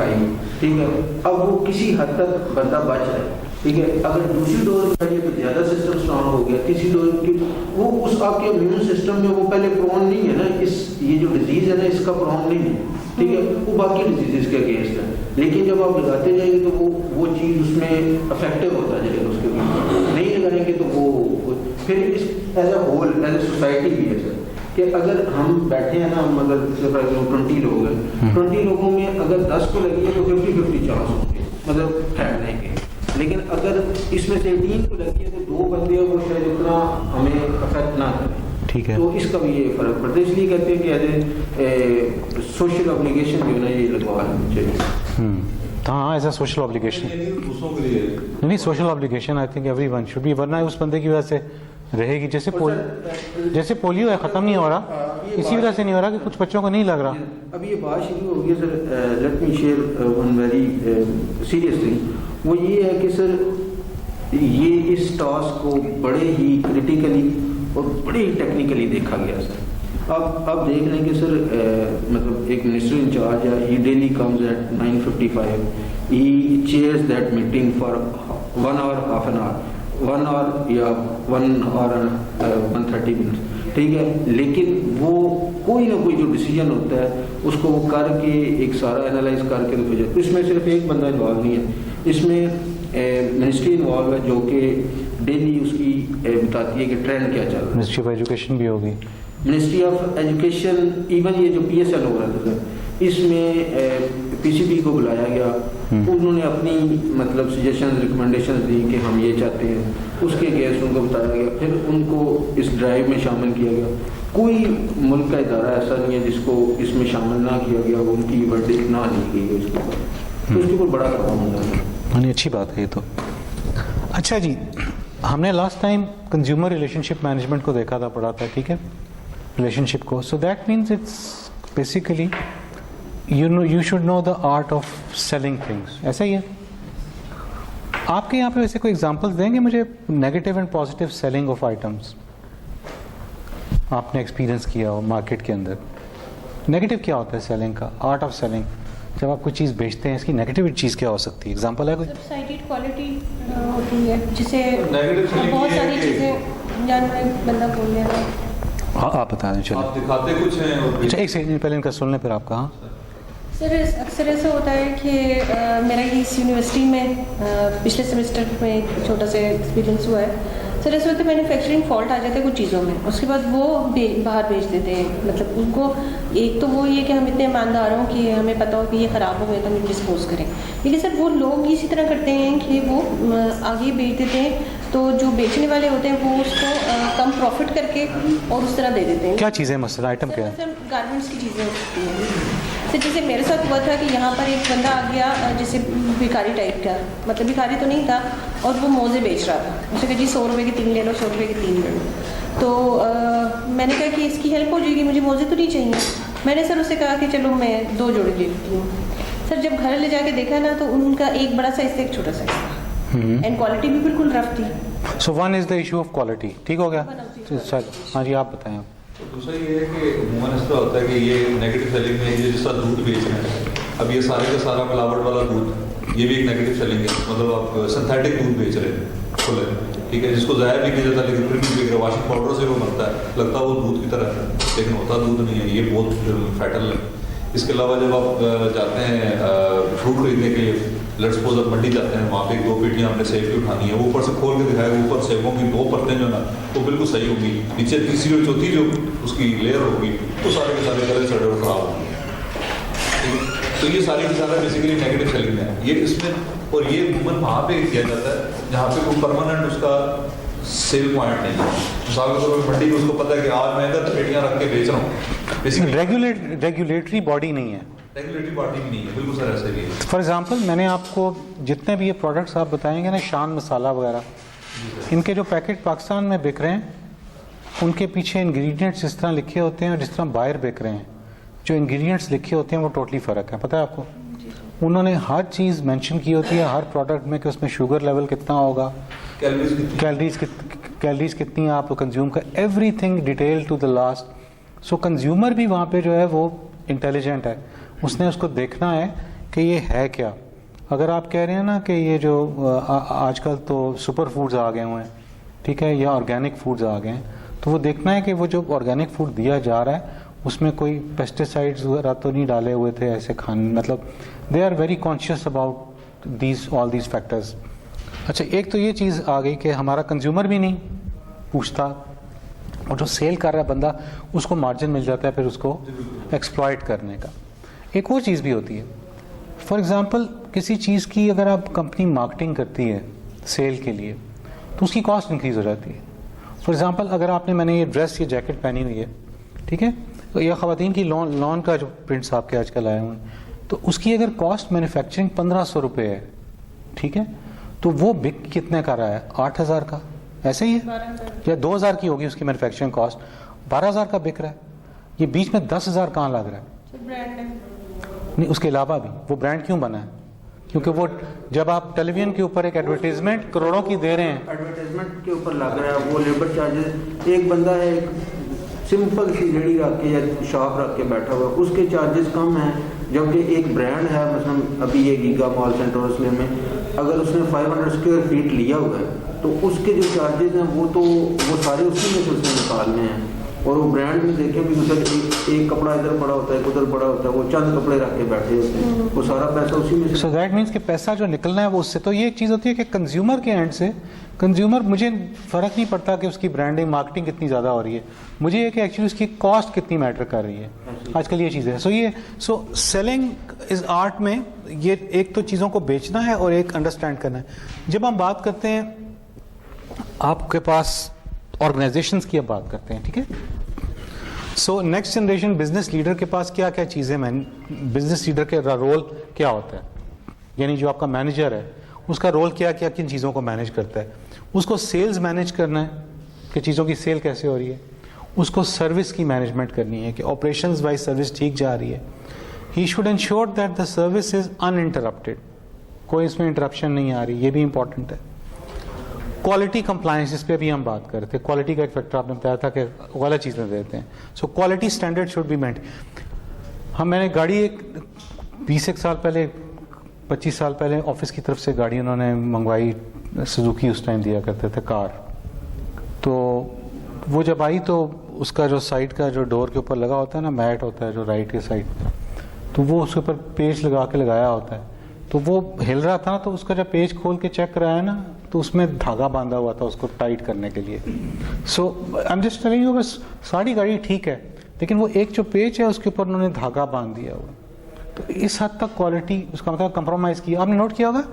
खाई, ठीक है, अब वो किसी हद तक बंदा बच रहा है, ठीक है। अगर दूसरी डोज खाइए तो ज़्यादा सिस्टम स्ट्रांग हो गया, तीसरी डोज की वो उस आपके इम्यून सिस्टम में वो पहले प्रोन नहीं है ना, ये जो डिजीज़ है ना इसका प्रोन नहीं है, ठीक है, वो बाकी डिजीज़ के अगेंस्ट है। लेकिन जब आप लगाते जाएंगे तो वो चीज़ उसमें अफेक्टिव होता जाएगा, उसके बीच नहीं लगाएंगे तो वो फिर इस as a whole as a society भी है सर, कि अगर हम बैठे हैं ना, हम अगर 20 लोग हैं, 20 लोगों में अगर 10 को लगी है तो 50-50 चांस होंगे मतलब फैलने के। लेकिन अगर इसमें से 18 को लगी है तो 2 बंदे वो शायद उतना हमें अफेक्ट ना करें, ठीक है। तो इसका भी ये फर्क पड़ता है, इसलिए कहते हैं कि एज ए सोशल ऑब्लिगेशन जो है ना ये लगवा लेनी चाहिए। हाँ, एज अ सोशल ऑब्लिगेशन, नहीं social obligation I think everyone should be, वरना उस बंदे की वजह से रहेगी। जैसे पोलियो है, ख़त्म नहीं हो रहा, इसी वजह से नहीं हो रहा कि कुछ बच्चों को नहीं लग रहा। अब ये बात शुरू हो गई sir, let me share one very serious thing, वो ये है कि सर ये इस टास्क को बड़े ही क्रिटिकली और बड़े ही टेक्निकली देखा गया सर। अब देख लें कि सर मतलब एक मिनिस्टर इंचार्ज है, he daily comes at 9:55, he chairs that meeting for 1 hour, half an hour, 1 hour या 1 hour 130 मिनट्स, ठीक है। लेकिन वो कोई ना कोई जो डिसीजन होता है उसको वो करके एक सारा एनालाइज करके तो भेजा। इसमें सिर्फ एक बंदा इन्वॉल्व नहीं है, इसमें मिनिस्ट्री इन्वॉल्व है जो कि डेली उसकी बताती है कि ट्रेंड क्या चल रहा है। मिनिस्ट्री ऑफ एजुकेशन भी होगी, मिनिस्ट्री ऑफ एजुकेशन, इवन ये जो PSL हो रहा था इसमें PCB को बुलाया गया, उन्होंने अपनी मतलब सजेशन रिकमेंडेशन दी कि हम ये चाहते हैं, उसके अगेंस्ट उनको बताया गया, फिर उनको इस ड्राइव में शामिल किया गया। कोई मुल्क का इदारा ऐसा नहीं है जिसको इसमें शामिल ना किया गया, उनकी वर्डिक्ट ना ली गई है इसके ऊपर, तो उसके ऊपर बड़ा काम होता है। हाँ, अच्छी बात है ये तो। अच्छा जी, हमने last time consumer relationship management को देखा था, पढ़ा था, ठीक है, रिलेशनशिप को। So that means it's basically you should know the art of selling things, ऐसा ही है। आपके यहाँ पे वैसे कोई एग्जांपल्स देंगे मुझे negative and positive selling of items, आपने एक्सपीरियंस किया हो मार्केट के अंदर। नेगेटिव क्या होता है सेलिंग का, आर्ट ऑफ सेलिंग, जब आप कोई चीज़ बेचते हैं इसकी नेगेटिव चीज़ क्या हो सकती है, एग्जांपल है कोई? साइटेड क्वालिटी होती है जिसे बहुत सारी चीज़ें जानवर बंदा बोल रहा है। हाँ, आप बता दें, चलो। आप दिखाते कुछ हैं और अच्छा, एक सेकंड पहले इनका सुन लें फिर आपका। हाँ सर, अक्सर ऐसा होता है कि मेरा इस यूनिवर्सिटी में पिछले सेमेस्टर में एक छोटा सा एक्सपीरियंस हुआ है। सर ऐसा होता है मैन्युफैक्चरिंग फॉल्ट आ जाता है कुछ चीज़ों में, उसके बाद वो बाहर बेच देते हैं। मतलब उनको एक तो वो ये कि हम इतने ईमानदार हों कि हमें पता हो कि ये ख़राब हो गया तो हम डिस्पोज करें, लेकिन सर वो लोग इसी तरह करते हैं कि वो आगे बेच देते हैं, तो जो बेचने वाले होते हैं वो उसको कम प्रॉफिट करके और उस तरह दे देते हैं। क्या चीज़ें मसला आइटम क्या है? सर गारमेंट्स की चीज़ें होती हैं। तो जैसे मेरे साथ हुआ था कि यहाँ पर एक बंदा आ गया जैसे भिखारी टाइप का, मतलब भिखारी तो नहीं था, और वो मोज़े बेच रहा था। उसने कहा जी 100 रुपये की 3 ले लो, 100 रुपये की 3 ले लो। तो मैंने कहा कि इसकी हेल्प हो जाएगी, मुझे मोज़े तो नहीं चाहिए। मैंने सर उससे कहा कि चलो मैं 2 जोड़े देती हूँ। सर जब घर ले जाके देखा ना तो उनका एक बड़ा साइज था, एक छोटा साइज था, एंड क्वालिटी भी बिल्कुल रफ थी। So one is the issue of quality, ठीक हो गया। हाँ जी, आप बताएं। तो दूसरा ये है कि अमूमन इस तरह होता है कि ये नेगेटिव सेलिंग में ये जिस तरह दूध बेच रहे हैं, अब ये सारे का सारा मिलावट वाला दूध, ये भी एक नेगेटिव सेलिंग है। मतलब आप सिंथेटिक दूध बेच रहे हैं खुले, ठीक है, जिसको ज़ाहिर भी किया जाता है लेकिन फिर भी बिक रहा, वॉशिंग पाउडर से वो बनता है, लगता है वो दूध की तरह है लेकिन होता दूध नहीं है, ये बहुत फैटल है। इसके अलावा जब आप जाते हैं फ्रूट खरीदने के लिए, लेट्स सपोज आप मंडी जाते हैं, वहाँ पे 2 पेटियाँ हमने सेब की उठानी है, वो ऊपर से खोल के दिखाएगा, ऊपर सेबों की 2 परतें जो ना वो बिल्कुल सही होगी, नीचे तीसरी और चौथी जो उसकी लेयर होगी तो सारे के सारे गले सड़े और ख़राब होंगे। तो ये सारी की सारा बेसिकली नेगेटिव सेलिंग है ये इसमें, और ये अमूमन वहाँ पे किया जाता है जहाँ पे कोई परमानेंट उसका सेल पॉइंट नहीं है। मिसाल के तौर पर मंडी में उसको पता है कि आज मैं इधर पेटियाँ रख के बेच रहा हूँ, बेसिकली रेगुलेटरी बॉडी नहीं है, रेगुलेटरी बॉडी भी नहीं है, बिल्कुल सर ऐसा ही है। फॉर एग्जांपल मैंने आपको जितने भी ये प्रोडक्ट्स आप बताएंगे ना, शान मसाला वगैरह, इनके जो पैकेट पाकिस्तान में बिक रहे हैं उनके पीछे इंग्रेडिएंट्स जिस तरह लिखे होते हैं और जिस तरह बाहर बिक रहे हैं, जो इंग्रेडिएंट्स लिखे होते हैं वो टोटली फ़र्क है। पता है आपको, उन्होंने हर चीज़ मेंशन की होती है हर प्रोडक्ट में कि उसमें शुगर लेवल कितना होगा, कैलोरीज कितनी आप कंज्यूम कर, everything detail to the last. So consumer भी वहाँ पे जो है वो इंटेलिजेंट है, उसने उसको देखना है कि ये है क्या। अगर आप कह रहे हैं ना कि ये जो आजकल तो सुपर फूड्स आ गए हुए हैं, ठीक है, या ऑर्गेनिक फूड्स आ गए हैं, तो वो देखना है कि वो जो ऑर्गेनिक फूड दिया जा रहा है उसमें कोई पेस्टिसाइड्स वगैरह तो नहीं डाले हुए थे ऐसे खाने, मतलब they are very conscious about these all these factors. अच्छा, एक तो ये चीज़ आ गई कि हमारा कंज्यूमर भी नहीं पूछता, और जो सेल कर रहा है बंदा उसको मार्जिन मिल जाता है फिर उसको एक्सप्लॉइट करने का। एक और चीज़ भी होती है, फॉर एग्जांपल किसी चीज़ की अगर आप कंपनी मार्केटिंग करती है सेल के लिए तो उसकी कॉस्ट इंक्रीज हो जाती है। फॉर एग्जांपल अगर आपने, मैंने ये ड्रेस, ये जैकेट पहनी हुई है, ठीक है, तो यह ख़वातीन की लॉन का जो प्रिंट्स आपके आजकल आए हुए हैं, तो उसकी अगर कॉस्ट मैन्युफैक्चरिंग 1500 रुपये है, ठीक है, तो वो बिक कितने का रहा है? 8000 का, ऐसे ही है, या 2000 की होगी उसकी मैन्युफैक्चरिंग कॉस्ट, 12000 का बिक रहा है। ये बीच में 10,000 कहाँ लग रहा है? ब्रांड है नहीं, उसके अलावा भी वो ब्रांड क्यों बना है? क्योंकि वो जब आप टेलीविजन के ऊपर एक एडवर्टीजमेंट करोड़ों की दे रहे हैं, एडवर्टाइजमेंट के ऊपर लग रहा है, वो लेबर चार्जेस, एक बंदा है एक सिंपल सी रेडी रख के या शॉप रख के बैठा हुआ, उसके चार्जेस कम हैं, जबकि एक ब्रांड है, मतलब अभी ये गीगा मॉल सेंट्रोस में अगर उसने 500 स्क्वायर फीट लिया हुआ है तो उसके जो चार्जेस हैं वो सारे उसी में से उसने निकालने हैं। और वो ब्रांड में देखें भी उधर एक कपड़ा इधर पड़ा होता है, उधर पड़ा होता है, वो चंद कपड़े रख के बैठे होते हैं, वो सारा पैसा उसी में से। सो दैट मीन्स कि पैसा जो निकलना है वो उससे। तो ये एक चीज़ होती है कि कंज्यूमर के एंड से, कंज्यूमर, मुझे फ़र्क नहीं पड़ता कि उसकी ब्रांडिंग मार्केटिंग कितनी ज़्यादा हो रही है, मुझे ये कि एक्चुअली उसकी कॉस्ट कितनी मैटर कर रही है आजकल, ये चीज़ है। सो सेलिंग इस आर्ट में ये एक तो चीज़ों को बेचना है और एक अंडरस्टैंड करना है। जब हम बात करते हैं आपके पास ऑर्गेनाइजेशंस की, अब बात करते हैं, ठीक है। So next generation business leader के पास क्या क्या चीज़ें, बिजनेस लीडर के रोल क्या होता है, यानी जो आपका मैनेजर है उसका रोल क्या क्या, किन चीज़ों को मैनेज करता है। उसको सेल्स मैनेज करना है कि चीज़ों की सेल कैसे हो रही है, उसको सर्विस की मैनेजमेंट करनी है कि ऑपरेशंस वाइज सर्विस ठीक जा रही है। He should ensure that the service is uninterrupted, कोई इसमें इंटरप्शन नहीं आ रही, ये भी इंपॉर्टेंट है। क्वालिटी कंप्लायंस, इस पर भी हम बात कर रहे थे, क्वालिटी का एक फैक्टर आपने बताया था कि गलत चीज़ में देते हैं। So quality standard should be maintain. मैंने गाड़ी एक 20 साल पहले, 25 साल पहले ऑफिस की तरफ से गाड़ी उन्होंने मंगवाई, सुजुकी उस टाइम दिया करते थे कार। तो वो जब आई तो उसका जो साइड का जो डोर के ऊपर लगा होता है ना, मैट होता है जो राइट के साइड, तो वो उसके ऊपर पेज लगा के लगाया होता है, तो वो हिल रहा था, तो उसका जब पेज खोल के चेक कराया ना तो उसमें धागा बांधा हुआ था उसको टाइट करने के लिए। So I am just telling you, बस सारी गाड़ी ठीक है, लेकिन वो एक जो पेज है उसके ऊपर उन्होंने धागा बांध दिया हुआ, तो इस हद तक क्वालिटी, उसका मतलब कंप्रोमाइज़ किया। आपने नोट किया होगा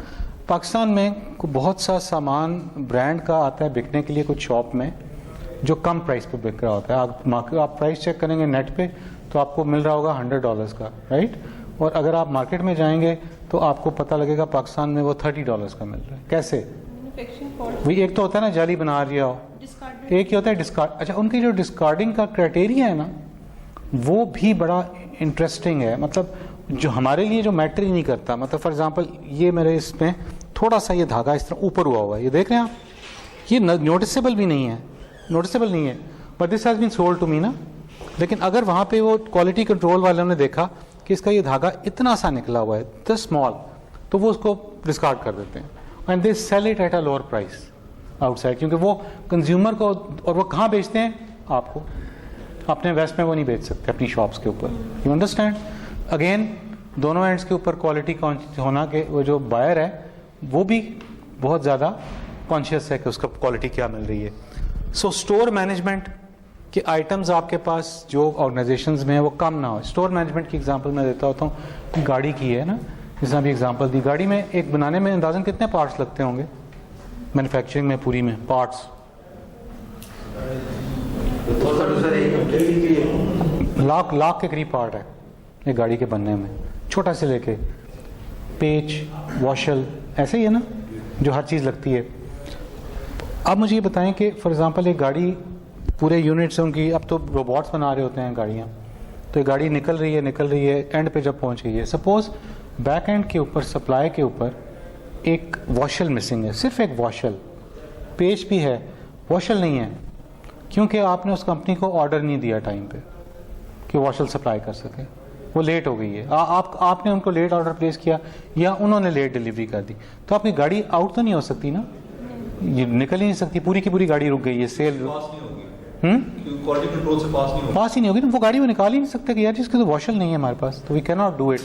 पाकिस्तान में बहुत सा सामान ब्रांड का आता है बिकने के लिए कुछ शॉप में जो कम प्राइस पे बिक रहा होता है। आप प्राइस चेक करेंगे नेट पे तो आपको मिल रहा होगा $100 का, राइट, और अगर आप मार्केट में जाएंगे तो आपको पता लगेगा पाकिस्तान में वो $30 का मिल रहा है। कैसे? वही एक तो होता है ना जाली बना दिया हो, एक ही होता है डिस्कार्ड। अच्छा, उनकी जो डिस्कार्डिंग का क्राइटेरिया है ना वो भी बड़ा इंटरेस्टिंग है, मतलब जो हमारे लिए जो मैटर ही नहीं करता। मतलब फॉर एग्जांपल ये मेरे इसमें थोड़ा सा ये धागा इस तरह ऊपर हुआ हुआ है, ये देख रहे हैं आप, ये नोटिसेबल भी नहीं है, नोटिसेबल नहीं है, but this has been sold to me ना। लेकिन अगर वहाँ पे वो क्वालिटी कंट्रोल वालों ने देखा कि इसका ये धागा इतना सा निकला हुआ है, द स्मॉल, तो वो उसको डिस्कार्ड कर देते हैं and they sell it at a lower price outside, क्योंकि वो कंज्यूमर को, और वो कहाँ बेचते हैं, आपको अपने वेस्ट में वो नहीं बेच सकते अपनी शॉप्स के ऊपर। You understand? अगेन दोनों एंड्स के ऊपर क्वालिटी होना के वो जो बायर है वो भी बहुत ज़्यादा कॉन्शियस है कि उसका क्वालिटी क्या मिल रही है। सो स्टोर मैनेजमेंट के आइटम्स आपके पास जो ऑर्गेनाइजेशंस में है वो कम ना हो। स्टोर मैनेजमेंट की एग्जांपल मैं देता होता हूँ, गाड़ी की है ना, जैसे अभी एग्जांपल दी, गाड़ी में एक बनाने में अंदाजन कितने पार्ट्स लगते होंगे मैन्युफैक्चरिंग में, पूरी में पार्ट्स लाख के करीब पार्ट है एक गाड़ी के बनने में, छोटा से लेके पेच, वॉशल, ऐसे ही है ना जो हर चीज़ लगती है। अब मुझे ये बताएं कि फॉर एग्जांपल एक गाड़ी पूरे यूनिट्स उनकी, अब तो रोबोट्स बना रहे होते हैं गाड़ियाँ, तो ये गाड़ी निकल रही है, एंड पे जब पहुँच गई है, सपोज बैक एंड के ऊपर, सप्लाई के ऊपर एक वॉशल मिसिंग है, सिर्फ एक वॉशल, पेच भी है, वॉशल नहीं है, क्योंकि आपने उस कंपनी को ऑर्डर नहीं दिया टाइम पे कि वॉशल सप्लाई कर सके। वो लेट हो गई है, आपने उनको लेट ऑर्डर प्लेस किया या उन्होंने लेट डिलीवरी कर दी, तो आपकी गाड़ी आउट तो नहीं हो सकती ना, ये निकल ही नहीं सकती, पूरी की पूरी गाड़ी रुक गई है, सेल पास नहीं होगी, क्वालिटी कंट्रोल से पास नहीं होगी, पास ही नहीं होगी ना, वो गाड़ी में निकाल ही नहीं सकते कि यार जिसके तो वॉशल नहीं है हमारे पास, तो we can not do it.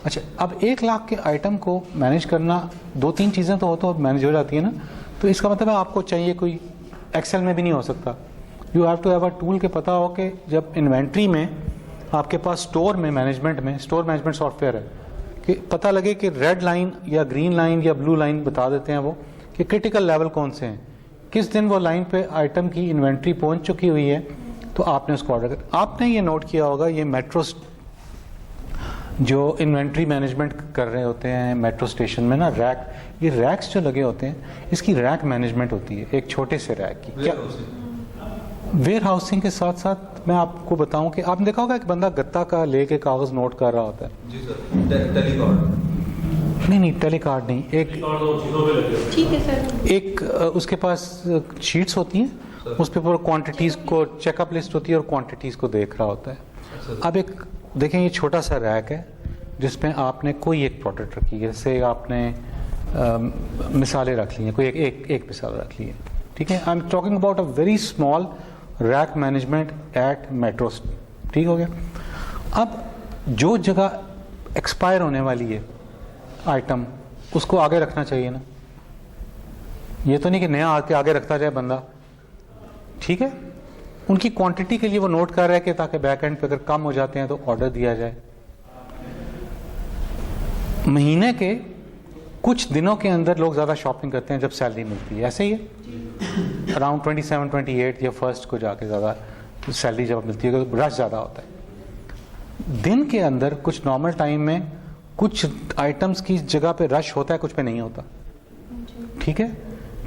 अच्छा, अब 1 लाख के आइटम को मैनेज करना, 2-3 चीज़ें तो हो तो मैनेज हो जाती है ना, तो इसका मतलब है आपको चाहिए कोई एक्सेल में भी नहीं हो सकता, you have to have a tool के पता हो कि जब इन्वेंट्री में आपके पास स्टोर में मैनेजमेंट में स्टोर मैनेजमेंट सॉफ्टवेयर है कि पता लगे कि रेड लाइन या ग्रीन लाइन या ब्लू लाइन बता देते हैं वो कि क्रिटिकल लेवल कौन से हैं, किस दिन वो लाइन पे आइटम की इन्वेंट्री पहुंच चुकी हुई है तो आपने उसको ऑर्डर कर। आपने ये नोट किया होगा, ये मेट्रो जो इन्वेंट्री मैनेजमेंट कर रहे होते हैं मेट्रो स्टेशन में ना, रैक, ये रैक्स जो लगे होते हैं इसकी रैक मैनेजमेंट होती है, एक छोटे से रैक की। क्या वेयर हाउसिंग के साथ साथ मैं आपको बताऊं कि आपने देखा होगा एक बंदा गत्ता का लेके कागज नोट कर रहा होता है। जी सर, टेलीकॉर्ड नहीं, टेलीकार्ड नहीं, एक ठीक है सर, एक उसके पास शीट्स होती हैं, उस पर पूरा क्वांटिटीज़ को चेकअप लिस्ट होती है और क्वांटिटीज़ को देख रहा होता है। अब एक देखें, ये छोटा सा रैक है जिसमें आपने कोई एक प्रोडक्ट रखी है, जैसे आपने मिसालें रख ली हैं, कोई एक मिसाल रख ली है, ठीक है। I am talking about a very small rack management eight metros, ठीक हो गया। अब जो जगह एक्सपायर होने वाली है आइटम, उसको आगे रखना चाहिए ना, ये तो नहीं कि नया आके आगे रखता जाए बंदा, ठीक है। उनकी क्वांटिटी के लिए वो नोट कर रहा है कि ताकि बैक एंड पे अगर कम हो जाते हैं तो ऑर्डर दिया जाए। महीने के कुछ दिनों के अंदर लोग ज़्यादा शॉपिंग करते हैं जब सैलरी मिलती है, ऐसे ही है, अराउंड 27, 28 या 1 को जाके ज़्यादा सैलरी जब मिलती है तो रश ज़्यादा होता है। दिन के अंदर कुछ नॉर्मल टाइम में कुछ आइटम्स की जगह पे रश होता है, कुछ पे नहीं होता, ठीक है।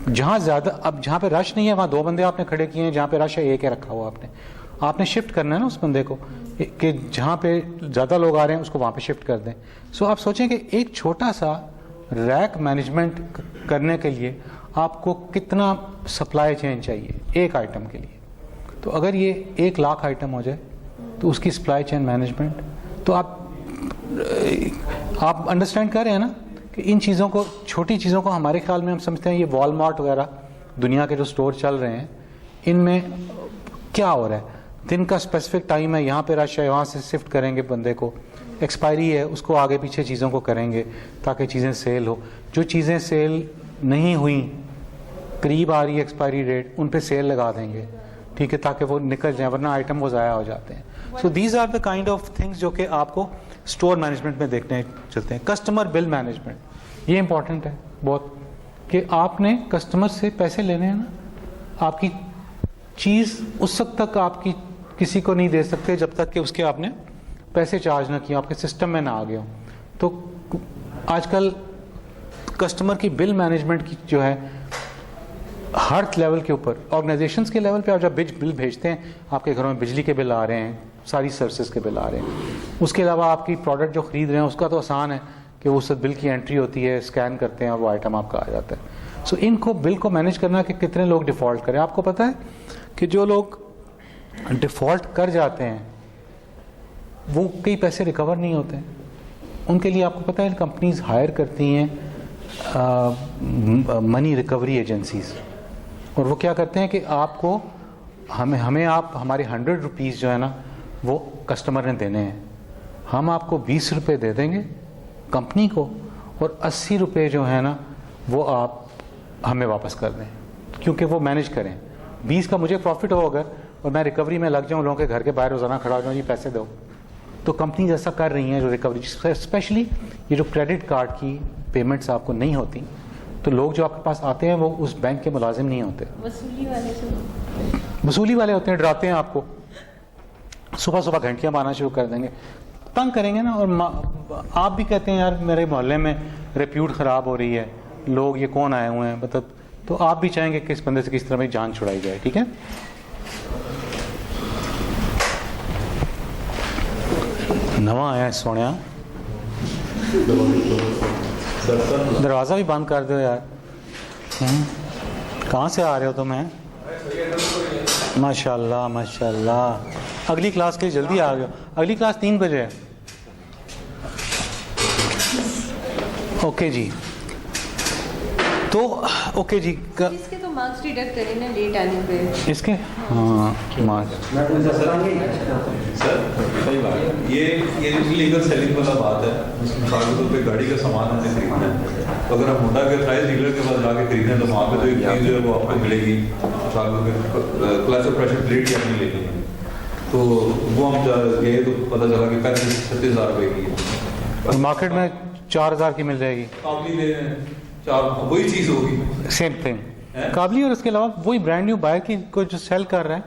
जहाँ ज़्यादा, अब जहाँ पे रश नहीं है वहाँ 2 बंदे आपने खड़े किए हैं, जहाँ पे रश है 1 है रखा हुआ आपने शिफ्ट करना है ना उस बंदे को कि जहाँ पे ज़्यादा लोग आ रहे हैं उसको वहाँ पे शिफ्ट कर दें। सो आप सोचें कि एक छोटा सा रैक मैनेजमेंट करने के लिए आपको कितना सप्लाई चेन चाहिए एक आइटम के लिए। तो अगर ये 1 लाख आइटम हो जाए तो उसकी सप्लाई चेन मैनेजमेंट, तो आप अंडरस्टैंड कर रहे हैं ना कि इन चीज़ों को, छोटी चीज़ों को हमारे ख्याल में हम समझते हैं ये वॉलमार्ट वगैरह दुनिया के जो स्टोर चल रहे हैं इनमें क्या हो रहा है, दिन का स्पेसिफिक टाइम है, यहाँ पे रश है, वहाँ से शिफ्ट करेंगे बंदे को, एक्सपायरी है उसको आगे पीछे चीज़ों को करेंगे ताकि चीज़ें सेल हो। जो चीज़ें सेल नहीं हुई, करीब आ रही है एक्सपायरी डेट, उन पे सेल लगा देंगे, ठीक है, ताकि वो निकल जाए, वरना आइटम वो ज़ाया हो जाते हैं। So these are the kind of things जो कि आपको स्टोर मैनेजमेंट में देखने चलते हैं। कस्टमर बिल मैनेजमेंट, ये इंपॉर्टेंट है बहुत, कि आपने कस्टमर से पैसे लेने हैं ना, आपकी चीज़ उस वक्त तक आपकी किसी को नहीं दे सकते जब तक कि उसके आपने पैसे चार्ज ना किए, आपके सिस्टम में ना आ गए हो। तो आजकल कस्टमर की बिल मैनेजमेंट की जो है हर लेवल के ऊपर, ऑर्गेनाइजेशंस के लेवल पे आप जब बिल भेजते हैं, आपके घरों में बिजली के बिल आ रहे हैं, सारी सर्विसेज के बिल आ रहे हैं, उसके अलावा आपकी प्रोडक्ट जो खरीद रहे हैं उसका तो आसान है कि उस बिल की एंट्री होती है, स्कैन करते हैं और वो आइटम आपका आ जाता है। सो इनको बिल को मैनेज करना कि कितने लोग डिफ़ॉल्ट करें। आपको पता है कि जो लोग डिफ़ॉल्ट कर जाते हैं वो कई पैसे रिकवर नहीं होते हैं, उनके लिए आपको पता है कंपनीज हायर करती हैं मनी रिकवरी एजेंसीज, और वो क्या करते हैं कि आपको हमें आप हमारे 100 रुपीज़ जो है ना वो कस्टमर ने देने हैं, हम आपको 20 रुपये दे देंगे कंपनी को और 80 रुपये जो है ना वो आप हमें वापस कर दें, क्योंकि वो मैनेज करें। 20 का मुझे प्रॉफिट हो अगर और मैं रिकवरी में लग जाऊँ, लोगों के घर के बाहर रोज़ाना खड़ा हो जाऊँ, ये पैसे दो, तो कंपनी ऐसा कर रही हैं जो रिकवरी, स्पेशली ये जो क्रेडिट कार्ड की पेमेंट्स आपको नहीं होती, तो लोग जो आपके पास आते हैं वो उस बैंक के मुलाजिम नहीं होते, वसूली वाले होते हैं, डराते हैं आपको, सुबह सुबह घंटियां मारना शुरू कर देंगे, तंग करेंगे ना। और आप भी कहते हैं यार मेरे मोहल्ले में रेप्यूट ख़राब हो रही है, लोग ये कौन आए हुए हैं, मतलब, तो आप भी चाहेंगे कि इस बंदे से किस तरह में जान छुड़ाई जाए, ठीक है। नवा आया है सोनिया, दरवाज़ा भी बंद कर दो यार। कहाँ से आ रहे हो तुम? माशाल्लाह माशाल्लाह, अगली क्लास के लिए जल्दी आ गए हो। अगली क्लास 3 बजे है। ओके जी, तो ओके जी इसके तो मार्क्स डिडक्ट करें ना लेट आने पे। इसके हाँ मार्क्स सर सही बात है, ये इलीगल सेलिंग वाला बात है। मिसाल के तौर पे गाड़ी का सामान हमने खरीदना है, तो अगर हम होंडा के ऑथराइज्ड डीलर के पास जाके खरीदें तो वहाँ पे तो एक चीज़ जो है वो आपको मिलेगी, मिसाल के क्लच और प्रेशर प्लेट ही आपने लेनी है, तो वो हम गए तो पता चला कि 35-36 हज़ार रुपये की है और मार्केट में 4,000 की मिल जाएगी। काबली ले रहे हैं, चार वही चीज़ होगी, सेम थिंग काबली, और इसके अलावा वही ब्रांड न्यू बाइक की को जो सेल कर रहे हैं।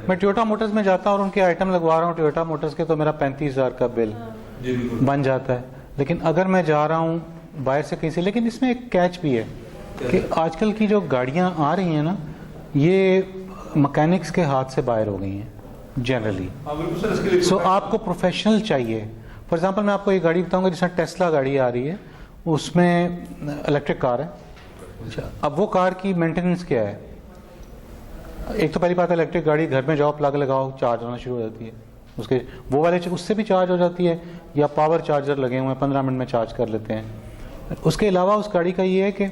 मैं टोयोटा मोटर्स में जाता हूँ और उनके आइटम लगवा रहा हूँ टोयोटा मोटर्स के, तो मेरा 35,000 का बिल जी बिल्कुल बन जाता है। लेकिन अगर मैं जा रहा हूँ बाहर से कहीं से, लेकिन इसमें एक कैच भी है कि आजकल की जो गाड़ियाँ आ रही हैं ना, ये मैकेनिक्स के हाथ से बाहर हो गई हैं जनरली। हाँ बिल्कुल सर, इसके लिए सो आपको प्रोफेशनल चाहिए। फॉर एग्जांपल मैं आपको एक गाड़ी बताऊंगा, जैसे टेस्ला गाड़ी आ रही है, उसमें इलेक्ट्रिक कार है। अच्छा, अब वो कार की मेंटेनेंस क्या है? एक तो पहली बात है, इलेक्ट्रिक गाड़ी घर में जाओ, प्लग लगाओ, चार्ज होना शुरू हो जाती है। उसके वो वाले उससे भी चार्ज हो जाती है, या पावर चार्जर लगे हुए हैं, 15 मिनट में चार्ज कर लेते हैं। उसके अलावा उस गाड़ी का ये है कि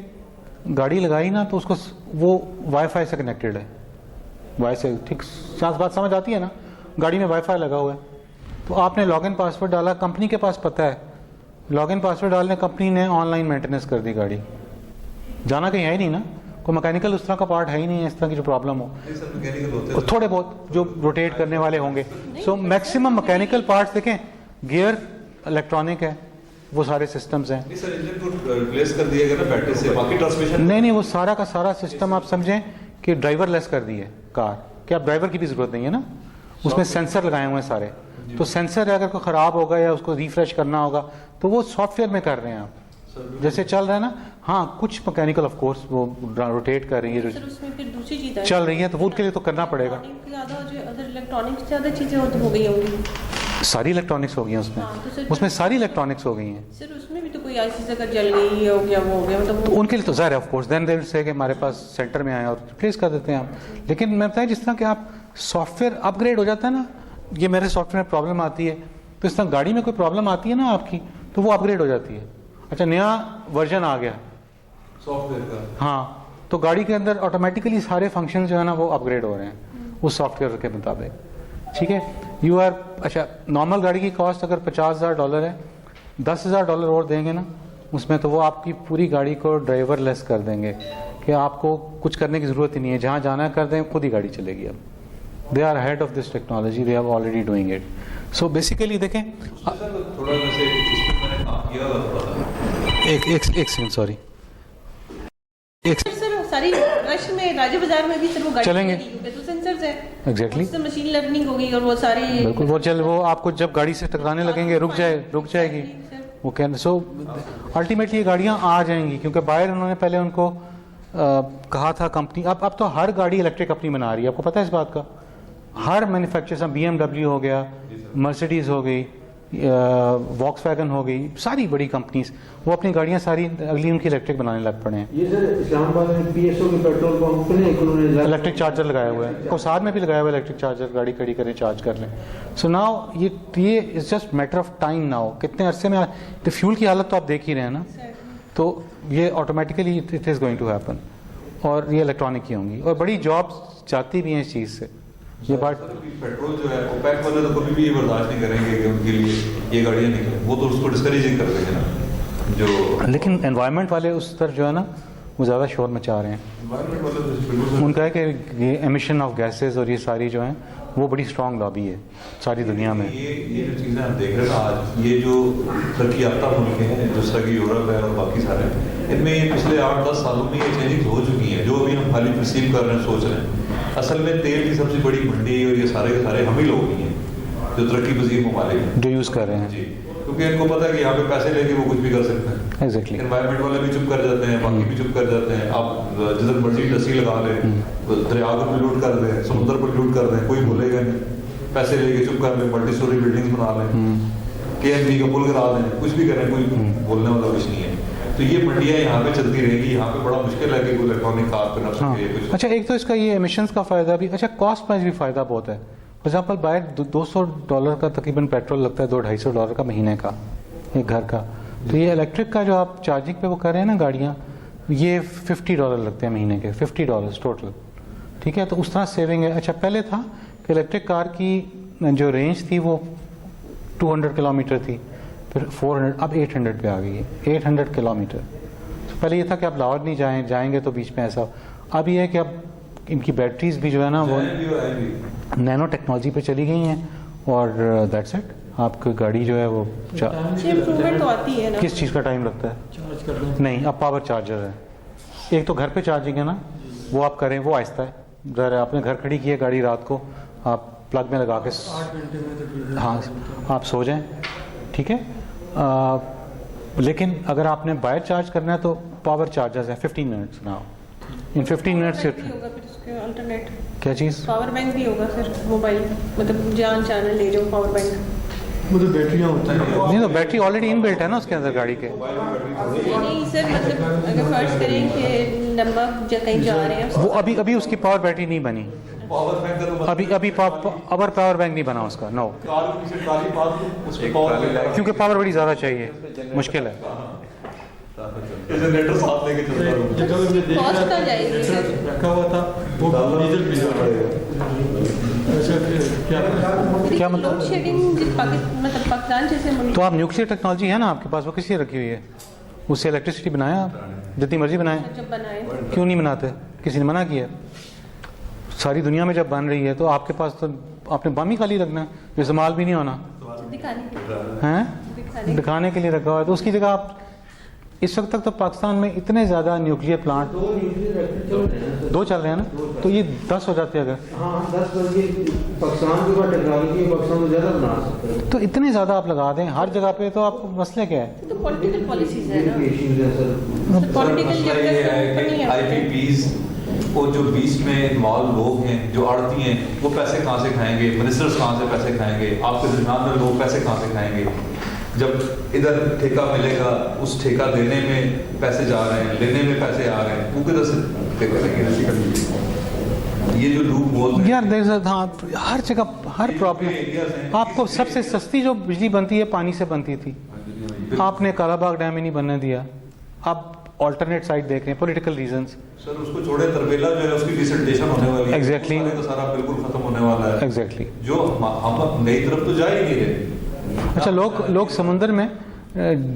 गाड़ी लगाई ना तो उसको वो वाईफाई से कनेक्टेड है, वाई से, ठीक बात समझ आती है ना? गाड़ी में वाईफाई लगा हुआ है, तो आपने लॉगिन पासवर्ड डाला, कंपनी के पास पता है, लॉगिन पासवर्ड डालने कंपनी ने ऑनलाइन मेंटेनेंस कर दी। गाड़ी जाना कहीं है ही नहीं ना, कोई मैकेनिकल उस तरह का पार्ट है ही नहीं है इस तरह की जो प्रॉब्लम हो। और थोड़े बहुत जो रोटेट करने वाले होंगे, सो मैक्सिमम मैकेनिकल पार्ट्स देखें, गियर इलेक्ट्रॉनिक है, वो सारे सिस्टम्स हैं। रिप्लेस कर दिया गया ना बैटरी से, बाकी ट्रांसमिशन नहीं, वो सारा का सारा सिस्टम आप समझें कि ड्राइवर लेस कर दी है कार, कि आप ड्राइवर की भी जरूरत नहीं है ना, उसमें सेंसर लगाए हुए हैं सारे। तो सेंसर अगर कोई ख़राब होगा या उसको रिफ्रेश करना होगा तो वो सॉफ्टवेयर में कर रहे हैं आप, जैसे चल रहा है ना। हाँ, कुछ मैकेनिकल ऑफ कोर्स वो रोटेट कर रही है, सर उसमें फिर दूसरी चीज़ चल रही है, तो वो उसके लिए तो करना पड़ेगा। इलेक्ट्रॉनिक्स ज़्यादा चीज़ें हो गई होंगी, सारी इलेक्ट्रॉनिक्स हो गई हैं उसमें। हाँ, तो सर उसमें सारी इलेक्ट्रॉनिक्स हो गई हैं। सर उसमें भी तो कोई ऐसी जगह जल गई हो गया, वो हो गया, मतलब तो उनके लिए तो ज़ाहिर है of course, then they will say कि हमारे पास सेंटर में आए और रिप्लेस कर देते हैं आप। लेकिन मैं बताया जिस तरह कि आप सॉफ्टवेयर अपग्रेड हो जाता है ना, ये मेरे सॉफ्टवेयर में प्रॉब्लम आती है, तो इस तरह गाड़ी में कोई प्रॉब्लम आती है ना आपकी, तो वो अपग्रेड हो जाती है। अच्छा, नया वर्जन आ गया सॉफ्टवेयर का, हाँ, तो गाड़ी के अंदर ऑटोमेटिकली सारे फंक्शन जो है ना वो अपग्रेड हो रहे हैं उस सॉफ्टवेयर के मुताबिक, ठीक है। यू आर अच्छा, नॉर्मल गाड़ी की कॉस्ट अगर $50,000 है, $10,000 और देंगे ना उसमें, तो वो आपकी पूरी गाड़ी को ड्राइवर लेस कर देंगे कि आपको कुछ करने की ज़रूरत ही नहीं है, जहाँ जाना कर दें खुद ही गाड़ी चलेगी। अब they are head of this technology, they have already doing it. So basically देखें, थोड़ा वैसे इसमें मैंने काम किया हुआ एक सेकंड, सॉरी, सर सारी रश में राजा बाजार में भी सर वो गाड़ी चलेंगे। तो सेंसर्स है, एग्जैक्टली, उससे मशीन लर्निंग होगी और वो सारी बिल्कुल वो आपको जब गाड़ी से टकराने लगेंगे रुक जाएगी वो कहने। सो अल्टीमेटली ये गाड़ियाँ आ जाएंगी, क्योंकि बाहर उन्होंने पहले उनको कहा था कंपनी, अब तो हर गाड़ी इलेक्ट्रिक अपनी बना रही है, आपको पता है इस बात का? हर मैन्युफैक्चरर, BMW हो गया, मर्सिडीज़ हो गई, वॉक्सवैगन हो गई, सारी बड़ी कंपनीज वो अपनी गाड़ियां सारी अगली उनकी इलेक्ट्रिक बनाने लग पड़े हैं। ये सर इस्लामाबाद में PSO के पेट्रोल पंप पे उन्होंने इलेक्ट्रिक चार्जर लगाया हुआ है, कोसार में भी लगाया हुआ है इलेक्ट्रिक चार्जर, गाड़ी खड़ी करें चार्ज कर लें। सो नाउ ये is just matter of time now, कितने अरसे में तो फ्यूल की हालत तो आप देख ही रहे हैं ना, तो ये automatically it is going to happen, और ये इलेक्ट्रॉनिक ही होंगी, और बड़ी जॉब्स जाती भी हैं इस चीज़ से। ये बात पेट्रोल जो है ओपेक वाले तो कभी भी ये बर्दाश्त नहीं करेंगे कि उनके लिए ये गाड़ियाँ निकले, वो तो उसको डिस्करेज ही कर देंगे ना जो। लेकिन एनवायरनमेंट वाले उस तरफ जो है ना वो ज़्यादा शोर मचा रहे हैं। एनवायरनमेंट वाले तो बिल्कुल उनका है कि ये एमिशन ऑफ गैसेस और ये सारी जो हैं वो बड़ी स्ट्रॉन्ग लॉबी है सारी दुनिया में। ये जो चीज़ें हम देख रहे हैं आज, ये जो तरक्की याफ्ता मुल्क हैं जिस तरह की यूरोप है और बाकी सारे, इनमें ये पिछले 8-10 सालों में ये चेंजिंग हो चुकी हैं, जो अभी हम खाली परसीव कर रहे हैं, सोच रहे हैं। असल में तेल की सबसे बड़ी मंडी और ये सारे के सारे हम ही लोग ही हैं जो तरक्की पजीर ममालिक हैं जो यूज़ कर रहे हैं जी, क्योंकि इनको पता है कि यहाँ पे पैसे लेके वो कुछ भी कर सकते हैं। एग्जैक्टली, एनवायरनमेंट वाले भी चुप कर जाते हैं, बाकी भी चुप कर जाते हैं। आप जिधर मर्जी इंडस्ट्री लगा लें, दरिया को पोल्यूट कर दें, समुद्र को पोल्यूट कर दें, कोई बोलेगा नहीं, पैसे लेके चुप कर लें, मल्टी स्टोरी बिल्डिंग्स बना लें, KNB का पुल करा दें, कुछ भी करें, कोई बोलने वाला कुछ नहीं है। तो ये मंडियाँ यहाँ पे चलती रहेगी, यहाँ पे बड़ा मुश्किल है कि कोई इलेक्ट्रॉनिक कार पे ना सके कुछ। अच्छा, एक तो इसका ये एमिशंस का फ़ायदा भी, अच्छा कॉस्ट प्राइस भी फ़ायदा बहुत है। फॉर एग्जाम्पल बाहर $200 का तकरीबन पेट्रोल लगता है, $200-250 का महीने का एक घर का, तो ये इलेक्ट्रिक का जो आप चार्जिंग पे वो कर रहे हैं ना गाड़ियाँ, ये $50 लगते हैं महीने के, $50 टोटल, ठीक है। तो उस तरह सेविंग है। अच्छा, पहले था कि इलेक्ट्रिक कार की जो रेंज थी वो 200 किलोमीटर थी, फिर 400, अब 800 पे आ गई है, 800 किलोमीटर। तो पहले ये था कि आप लाहौर नहीं जाएंगे तो बीच में ऐसा, अब ये है कि अब इनकी बैटरीज भी जो है ना वो नैनो टेक्नोलॉजी पे चली गई हैं और दैट्स इट, आपकी गाड़ी जो है वो इम्प्रूवमेंट तो आती है ना। किस चीज़ का टाइम लगता है? चार्ज करना नहीं, अब पावर चार्जर है। एक तो घर पे चार्जिंग है ना, वो आप करें, वो आहिस्ता है। ज़रा आपने घर खड़ी की है गाड़ी, रात को आप प्लग में लगा के 8 घंटे में तकरीबन। हाँ आप सो जाएं, ठीक है। लेकिन अगर आपने बायर चार्ज करना है तो पावर चार्जर्स है 15 मिनट्स नाउ, इन 15 मिनट्स भी होगा फिर उसके अल्टरनेट क्या चीज़? पावर बैंक भी होगा फिर मोबाइल, मतलब जान चैनल ले जाओ पावर बैंक। मतलब बैटरियाँ होती हैं। नहीं तो बैटरी ऑलरेडी इनबिल्ट है ना उसके अंदर गाड़ी के। नहीं सर, मतलब अगर फर्ज करें कि लंबा कहीं जा रहे हैं वो अभी उसकी पावर बैटरी नहीं बनी, पावर बैंक का तो अभी पावर बैंक नहीं बना उसका, नो, कार के पीछे ट्राली पार उसमें पावर बैंक क्योंकि पावर बड़ी ज़्यादा चाहिए, मुश्किल है। जनरेटर साथ लेके चलता एक रहूं। जगह में देख कॉस्ट रहा आ जाएगी सर। रखा हुआ था, वो डीजल पीना पड़ेगा। ऐसा क्या लोड मतलब? शेडिंग मतलब पाकिस्तान जैसे मुल्क तो आप न्यूक्लियर टेक्नोलॉजी है ना आपके पास, वो किसी रखी हुई है, उससे इलेक्ट्रिसिटी बनाया आप, जितनी मर्जी बनाए, जब बनाए क्यों नहीं बनाते? किसी ने मना किया? सारी दुनिया में जब बन रही है तो आपके पास तो आपने बम ही खाली रखना, इस्तेमाल भी नहीं होना दिखाने के लिए, है, दिखाने के लिए रखा हुआ है। तो उसकी जगह आप इस वक्त तक तो पाकिस्तान में इतने ज़्यादा न्यूक्लियर प्लांट 2 न्यूक्लियर रिएक्टर चल रहे हैं सर। 2 चल रहे हैं ना, तो ये 10 हो जाते हैं अगर, हाँ 10 बजे पाकिस्तान के पास टेक्नोलॉजी है, पाकिस्तान में ज़्यादा बना सकते हैं। तो इतने ज़्यादा आप लगा दें हर जगह पे, तो आपको मसले क्या है? तो पॉलिटिकल पॉलिसीज है ना, इश्यूज है सर। पॉलिटिकल जब ये है तक नहीं कि है IPPs को जो बीच में इन्वॉल्व लोग हैं जो आड़ती हैं, वो पैसे कहाँ से खाएंगे, मिनिस्टर्स कहाँ से पैसे खाएंगे, आपके दरमियान में लोग पैसे कहाँ से खाएंगे? जब इधर ठेका मिलेगा, उस ठेका देने में पैसे जा रहे हैं, लेने में पैसे आ रहे हैं, वो किधर से पे करेंगे? ये जो लूप बोल यार देख सकते, हाँ हर जगह हर प्रॉब्लम। आपको सबसे सस्ती जो बिजली बनती है पानी से बनती थी, आपने कालाबाग डैम ही नहीं बनने दिया, आप ऑल्टरनेट साइड देख रहे हैं, पॉलिटिकल रीजंस। सर उसको छोड़े, तरबेला जो है उसकी डिसल्टेशन होने वाली है, Exactly. तो सारा बिल्कुल खत्म होने वाला है। एग्जैक्टली। जो हम नई तरफ तो जा ही नहीं रहे। अच्छा, लोग समंदर में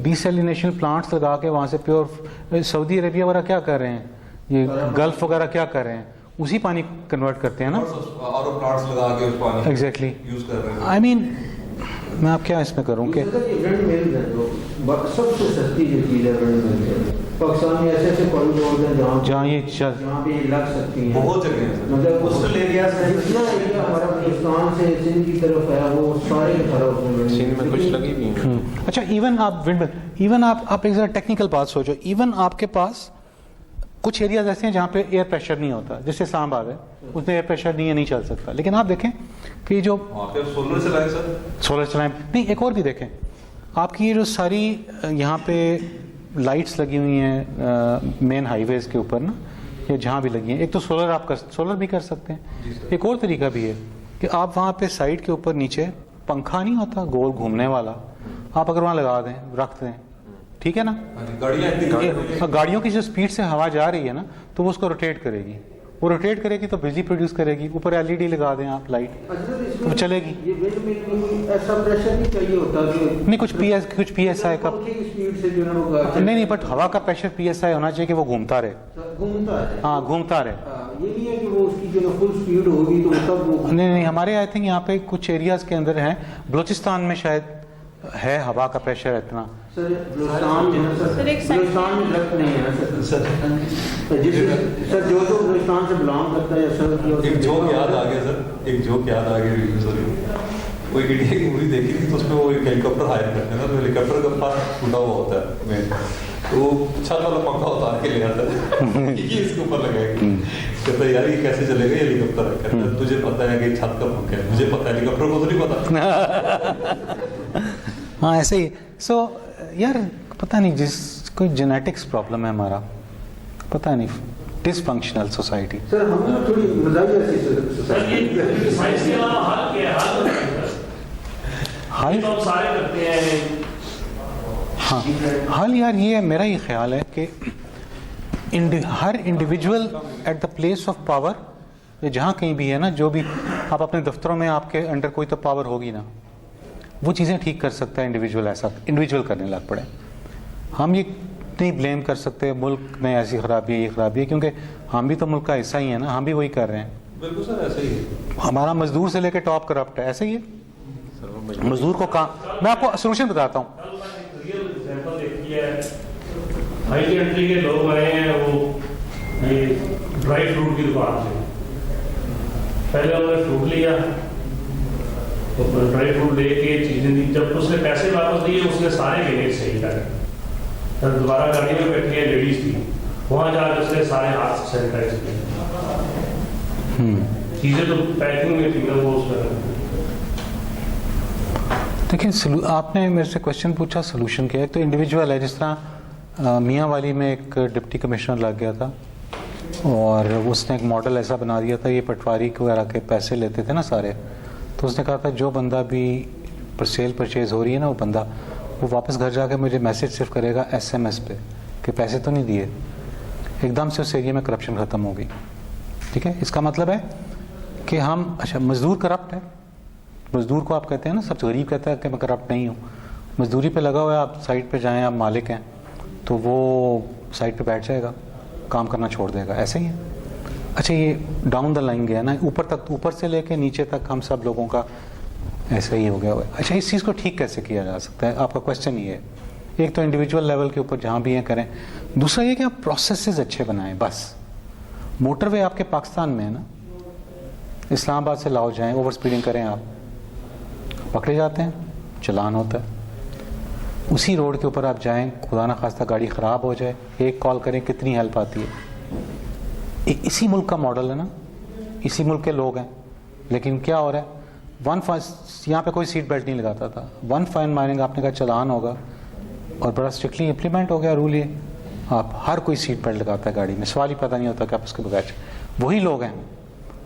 डिसैलिनेशन प्लांट्स लगा के वहाँ से प्योर, सऊदी अरेबिया वगैरह क्या कर रहे हैं, ये गल्फ वगैरह क्या कर रहे हैं, उसी पानी कन्वर्ट करते हैं ना, और प्लांट्स लगा के उस पानी एग्जैक्टली। यूज कर रहे हैं। आई मीन मैं आप क्या इसमें करूँ कि सर ये विंड मिल्स हैं जो सबसे सस्ती जो चीज़ है विंड मिल्स। पाकिस्तान में ऐसे ऐसे कॉरिडोर हैं जहाँ ये जहाँ पे ये लग सकती हैं। बहुत जगह है सर। मतलब कोस्टल एरियाज में जितना एरिया हमारा हिंदुस्तान से सिंध की तरफ है वो सारे खड़ा उसमें सिंध में कुछ लगी भी है। अच्छा, इवन आप विंड, इवन आप एक ज़रा टेक्निकल बात सोचो, इवन आपके पास कुछ एरियाज ऐसे हैं जहाँ पे एयर प्रेशर नहीं होता, जैसे इस्लामाबाद है, उसमें एयर प्रेशर नहीं है, नहीं चल सकता। लेकिन आप देखें कि जो वहाँ पे सोलर चलाए सर, सोलर चलाएं, नहीं एक और भी देखें, आपकी ये जो सारी यहाँ पे लाइट्स लगी हुई हैं मेन हाईवेज़ के ऊपर ना, या जहाँ भी लगी हैं, एक तो सोलर आप सोलर भी कर सकते हैं। एक और तरीका भी है कि आप वहाँ पे साइड के ऊपर नीचे पंखा नहीं होता गोल घूमने वाला, आप अगर वहाँ लगा दें, रख दें, ठीक है ना, गाड़ियों की जो स्पीड से हवा जा रही है ना, तो वो उसको रोटेट करेगी, वो रोटेट करेगी तो बिजली प्रोड्यूस करेगी। ऊपर LED लगा दें आप लाइट, तो चलेगी। ये विंड मिल में ऐसा प्रेशर नहीं चाहिए होता कि नहीं कुछ PSI का, पंखे की स्पीड से जो है वो नहीं बट हवा का प्रेशर PSI होना चाहिए कि वो घूमता रहे, घूमता है। हाँ घूमता रहे। ये नहीं है कि वो उसकी जो फुल स्पीड होगी तो तब वो नहीं हमारे आई थिंक यहाँ पे कुछ एरियाज के अंदर हैं, बलूचिस्तान में शायद है हवा का प्रेशर इतना। सर बलूचिस्तान जो है सर, एक साइड बलूचिस्तान में दरख्त नहीं है सर। सर जो बलूचिस्तान से बिलोंग करता है सर, एक जोक याद आ गया सर, एक जोक याद आ गया सॉरी। वो एक इंडिया की मूवी देखी थी तो उसमें वो एक हेलीकॉप्टर हायर करते हैं ना, तो हेलीकॉप्टर का पार्ट टूटा हुआ होता है में, तो छत वाला पंखा उतार के ले आता है ये इसके ऊपर लगाएगा, कहता है यार ये कैसे चलेगा हेलीकॉप्टर, कहता है तुझे पता है कि छत का पंखा है, मुझे पता है हेलीकॉप्टर को तो नहीं पता। हाँ ऐसे ही। सो यार पता नहीं, जिस कोई जेनेटिक्स प्रॉब्लम है हमारा, पता नहीं, डिसफंक्शनल सोसाइटी। सर हम ना थोड़ी मजाक ऐसी साइंस के अलावा हाल क्या है? हाल हाल तो हम सारे करते हैं, हाँ हल यार ये है, मेरा ये ख्याल है कि हर individual at the place of power, जहाँ कहीं भी है ना, जो भी आप अपने दफ्तरों में आपके अंडर कोई तो पावर होगी ना, वो चीज़ें ठीक कर सकता है इंडिविजुअल, ऐसा इंडिविजुअल करने लग पड़े। हम ये नहीं ब्लेम कर सकते मुल्क में ऐसी खराबी है, ये खराबी है, क्योंकि हम भी तो मुल्क का हिस्सा ही है ना, हम भी वही कर रहे हैं। बिल्कुल सर, ऐसा ही है। हमारा मजदूर से लेकर टॉप करप्ट है, ऐसे ही है। मजदूर को काम, मैं आपको सोल्यूशन बताता हूँ। रियल एग्जांपल देखी है, हाई कंट्री के लोग आए हैं, वो ये ड्राई फ्रूट की दुकान से पहले उन्होंने फ्रूट लिया, तो ड्राई फ्रूट लेके चीजें दी, जब उसने पैसे वापस दिए उसने सारे गिने सही कर, तब दोबारा गाड़ी में बैठी है लेडीज थी, वहां जाकर उसने सारे हाथ सैनिटाइज किए। चीजें तो पैकिंग में थी ना, वो उसमें। देखिए आपने मेरे से क्वेश्चन पूछा, सोल्यूशन क्या है। तो इंडिविजुअल है, जिस तरह मियाँ वाली में एक डिप्टी कमिश्नर लग गया था और उसने एक मॉडल ऐसा बना दिया था, ये पटवारी वगैरह के पैसे लेते थे ना सारे, तो उसने कहा था जो बंदा भी सेल परचेज हो रही है ना, वो बंदा वो वापस घर जाके मुझे मैसेज सिर्फ करेगा SMS पे कि पैसे तो नहीं दिए। एकदम से उस एरिया में करप्शन ख़त्म हो गई। ठीक है, इसका मतलब है कि हम, अच्छा मजदूर करप्ट है, मजदूर को आप कहते हैं ना, सब गरीब कहता है कि मैं करप्ट नहीं हूँ, मजदूरी पे लगा हुआ है, आप साइट पे जाएं, आप मालिक हैं, तो वो साइट पे बैठ जाएगा, काम करना छोड़ देगा, ऐसे ही है। अच्छा ये डाउन द लाइन गया ना, ऊपर तक, ऊपर से लेके नीचे तक हम सब लोगों का ऐसा ही हो गया हुआ है। अच्छा इस चीज़ को ठीक कैसे किया जा सकता है, आपका क्वेश्चन ये है। एक तो इंडिविजुअल लेवल के ऊपर जहाँ भी हैं करें, दूसरा ये कि आप प्रोसेसेस अच्छे बनाएं। बस मोटरवे आपके पाकिस्तान में है ना, इस्लामाबाद से लाहौर जाएं, ओवर स्पीडिंग करें, आप पकड़े जाते हैं, चालान होता है। उसी रोड के ऊपर आप जाएं, खुदा ना खास्ता गाड़ी ख़राब हो जाए, एक कॉल करें, कितनी हेल्प आती है। इसी मुल्क का मॉडल है ना, इसी मुल्क के लोग हैं। लेकिन क्या हो रहा है, यहाँ पे कोई सीट बेल्ट नहीं लगाता था, 1 फाइन मारेंगे, आपने कहा चालान होगा, और बड़ा स्ट्रिक्टली इम्प्लीमेंट हो गया रूल ये, आप हर कोई सीट बेल्ट लगाता है गाड़ी में, सवाल ही पता नहीं होता कि आप उसके बगैर। वही लोग हैं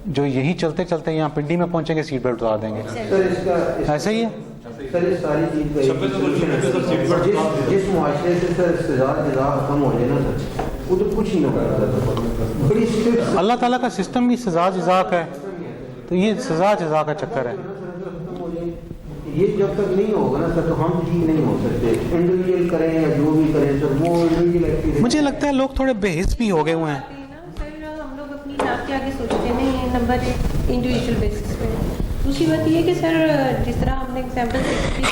जो यही चलते चलते यहाँ पिंडी में पहुंचेंगे, सीट बेल्ट उतार देंगे। सर इसका ऐसे ही है सर, इस सारी चीज़ का एक solution है। जिस मुआशरे से सर सजा जजा खत्म हो जाए ना सर, वो तो कुछ नहीं होगा। बड़ी strict अल्लाह ताला का सिस्टम भी सजा जजा का है, तो ये सजा जजा का चक्कर है। ये जब तक नहीं होगा ना सर, तो हम ठीक नहीं हो सकते। इंडिविजुअल करें या जो भी करें सर, वो इंडिविजुअल एक्टिविटी। मुझे लगता है लोग थोड़े बेहिस भी हो गए हुए हैं। सर हम लोग अपनी नाक के आगे सोचते नहीं, नंबर एक इंडिविजुअल बेसिस पे। दूसरी बात ये है कि सर जिस तरह हमने एग्जाम्पल देखी,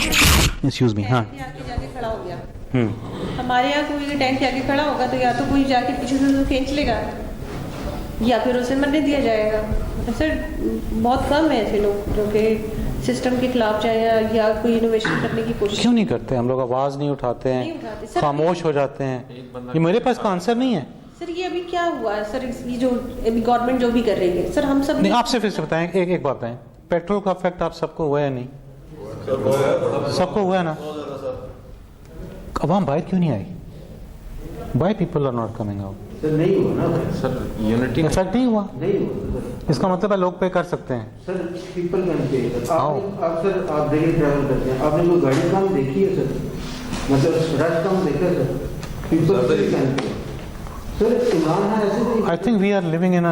एक्सक्यूज मी, हाँ आके जाके खड़ा हो गया, हमारे यहाँ कोई टैंक के आगे खड़ा होगा तो या तो कोई जाके पीछे से खींच लेगा या फिर उसे मरने दिया जाएगा। सर बहुत कम है ऐसे लोग जो कि सिस्टम के खिलाफ जाए या कोई इनोवेशन करने की कोशिश। क्यों नहीं करते हम लोग, आवाज़ नहीं उठाते नहीं उठाते, हैं, सर। खामोश हो जाते हैं। ये मेरे पास का आंसर नहीं है सर। ये अभी क्या हुआ है सर, ये जो अभी गवर्नमेंट जो भी कर रही है सर, हम सब नहीं, आपसे फिर से बताएं, एक बात बताएं, पेट्रोल का इफेक्ट आप सबको हुआ है नहीं? सबको हुआ है ना? अवाम बाहर क्यों नहीं आई? Why people are not coming out? Sir नहीं हुआ ना सर, यूनिटी इफेक्ट नहीं हुआ, नहीं हुआ सर। इसका मतलब है लोग पे कर सकते हैं। सर पीपल कैन पे। आप सर, आप डेली ट्रैवल करते हैं, आपने कोई गाड़ी कम देखी है सर? मतलब रश कम देखा है sir? People can pay sir. Imran है ऐसे I think we are living in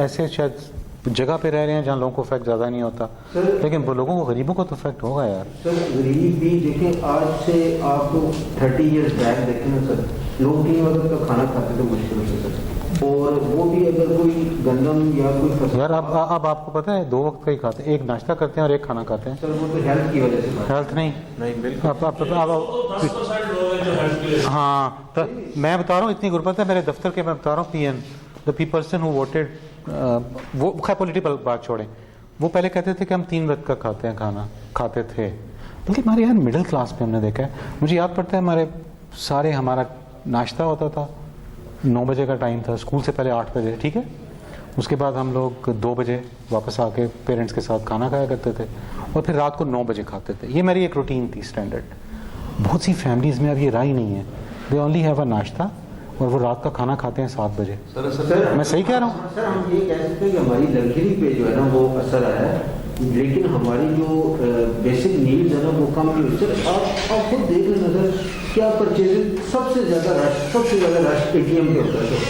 ऐसे शायद जगह पे रह रहे हैं जहाँ लोगों को इफेक्ट ज़्यादा नहीं होता, लेकिन वो लोगों को, गरीबों को तो इफेक्ट होगा यार। सर गरीब भी देखें, आज से आपको 30 इयर्स बैक देखें ना सर, लोग 3 वक्त का खाना खाते थे मुश्किल से सर, और वो भी अगर कोई गंदम या कोई फसल। यार अब आपको पता है 2 वक्त का ही खाते हैं, एक नाश्ता करते हैं और एक खाना खाते हैं। सर वो तो हेल्थ की वजह से खाते हैं। हेल्थ नहीं, बिल्कुल। तो 10% लोग हैं जो हेल्थ के लिए। हाँ तो मैं बता रहा हूँ, इतनी गुर्बत है मेरे दफ्तर के, मैं बता रहा हूँ PN the person who voted, वो खैर पॉलिटिकल बात छोड़ें, वो पहले कहते थे कि हम 3 वक्त का खाते हैं, खाना खाते थे। बल्कि हमारे यार मिडिल क्लास पे हमने देखा है, मुझे याद पड़ता है हमारा नाश्ता होता था 9 बजे का टाइम था, स्कूल से पहले 8 बजे, ठीक है, उसके बाद हम लोग 2 बजे वापस आके पेरेंट्स के साथ खाना खाया करते थे, और फिर रात को 9 बजे खाते थे। ये मेरी एक रूटीन थी स्टैंडर्ड। बहुत सी फैमिलीज़ में अब ये राय नहीं है, दे ओनली हैव अ नाश्ता, और वो रात का खाना खाते हैं 7 बजे। सर मैं सही कह रहा हूँ? सर हम ये कह सकते हैं कि हमारी लग्जरी पे जो है ना वो असर आया है, लेकिन हमारी जो बेसिक नीड्स है ना वो कम नहीं हुई। सर आप खुद देख लेना सर, क्या परचेजिंग सबसे ज़्यादा रश ATM पे होता है। सर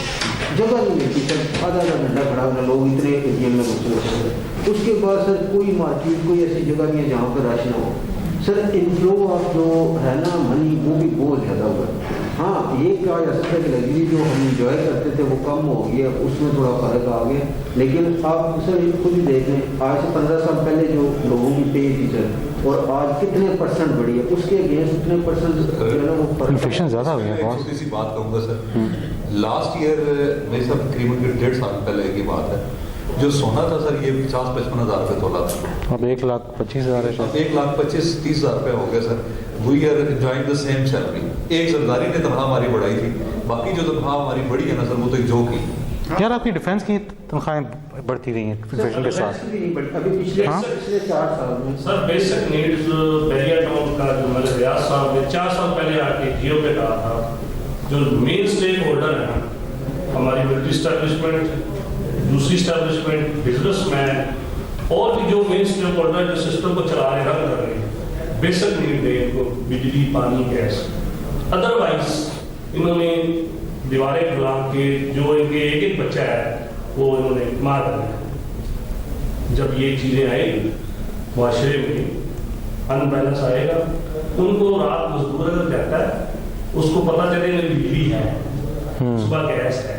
जगह नहीं मिलती सर, आधा घंटा खड़ा होना, लोग इतने ATM में घुसे होते हैं। उसके बाद सर कोई मार्केट कोई ऐसी जगह नहीं है जहाँ पर रश ना हो। सर इनफ्लो ऑफ जो है ना मनी वो भी बहुत ज़्यादा हुआ है। हाँ ये कहा जा सकता है कि लग्जरी जो हम इंजॉय करते थे वो कम हो गई है, उसमें थोड़ा फर्क आ गया। लेकिन आप सर खुद ही देख लें, आज से 15 साल पहले जो लोगों की पे थी सर और आज कितने % बढ़ी है, उसके अगेंस्ट कितने % जो है ना वो इन्फ्लेशन ज़्यादा हो गया बहुत। छोटी सी बात कहूँगा सर, लास्ट ईयर मेरे साथ करीबन 1.5 साल पहले की बात है, जो सोना था सर ये 50-55 हज़ार रुपये तोला था। अब 1,25,000 है शायद। 1,25,30,000 रुपये हो गया sir. We are enjoying the same salary. एक सरदारी ने तनख्वाह हमारी बढ़ाई थी, बाकी जो तनख्वाह हमारी बढ़ी है ना सर वो तो एक जोक ही। यार आपकी डिफेंस की तनख्वाहें बढ़ती रही हैं इन्फ्लेशन के साथ। अभी पिछले 4 साल में sir basic needs barrier town का जो मैंने रियाज साहब ने 4 साल पहले आके जियो पे कहा था, जो मेन स्टेक होल्डर है हमारी मिलिट्री स्टैब्लिशमेंट, दूसरी स्टैब्लिशमेंट, बिजनेसमैन और भी जो मेन स्टेक होल्डर जो सिस्टम को चला रहे रन कर रहे हैं, बेसिक नीड है इनको, बिजली पानी गैस। अदरवाइज इन्होंने दीवारें फैला के जो इनके एक बच्चा है वो इन्होंने मार दिया। जब ये चीज़ें आएगी माशरे में अनबैलेंस आएगा, उनको रात मजदूर अगर कहता है उसको पता चले मेरी बिजली है, सुबह गैस है,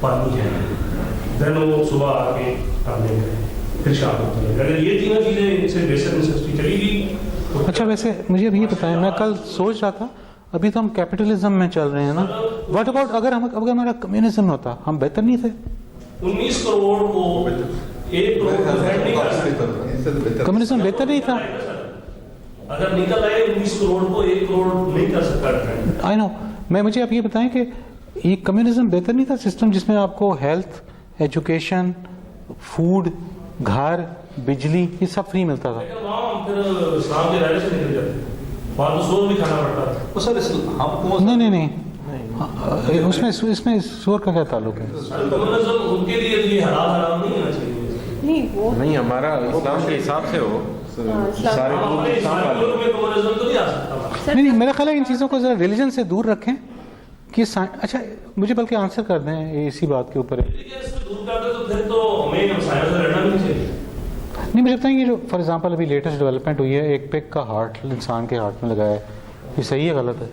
पानी है, देन वो सुबह आके अपने फिर शाम को चलेगा। अगर ये तीनों चीज़ें इनसे बेसिक नेसेसिटी चलेगी। अच्छा वैसे मुझे अभी ये बताएं, मैं कल सोच रहा था अभी तो हम कैपिटलिज्म में चल रहे हैं ना, व्हाट अबाउट अगर हमारा कम्युनिज्म होता हम बेहतर नहीं थे? 19 करोड़ को 1 करोड़ नहीं कर सकता। कम्युनिज्म बेहतर नहीं था? अगर निकल आए 19 करोड़ को 1 करोड़ नहीं कर सकता। आई नो, मुझे आप ये बताएं कि ये कम्युनिज्म बेहतर नहीं था सिस्टम जिसमें आपको हेल्थ, एजुकेशन, फूड, घर, बिजली ये सब फ्री मिलता था? फिर इस्लाम के दायरे से निकल जाते, वहाँ तो सोर भी खाना पड़ता था। तो सर हम नहीं उसमें इसमें शोर का क्या ताल्लुक है? कम्युनिज्म उनके लिए ये हराम नहीं होना चाहिए। नहीं वो नहीं हमारा इस्लाम के हिसाब से हो सारे लोग इस्लाम वाले। में कम्युनिज्म तो नहीं आ सकता। नहीं मेरा ख्याल है इन चीज़ों को जरा रिलीजन से दूर रखें कि अच्छा मुझे बल्कि आंसर कर दें इसी बात के ऊपर है। दूर करते तो फिर तो हमें साइंस से लड़ना नहीं चाहिए। नहीं मुझे बताएंगे जो फॉर एग्जांपल अभी लेटेस्ट डेवलपमेंट हुई है, एक पिक का हार्ट इंसान के हार्ट में लगाया है, ये सही है गलत है?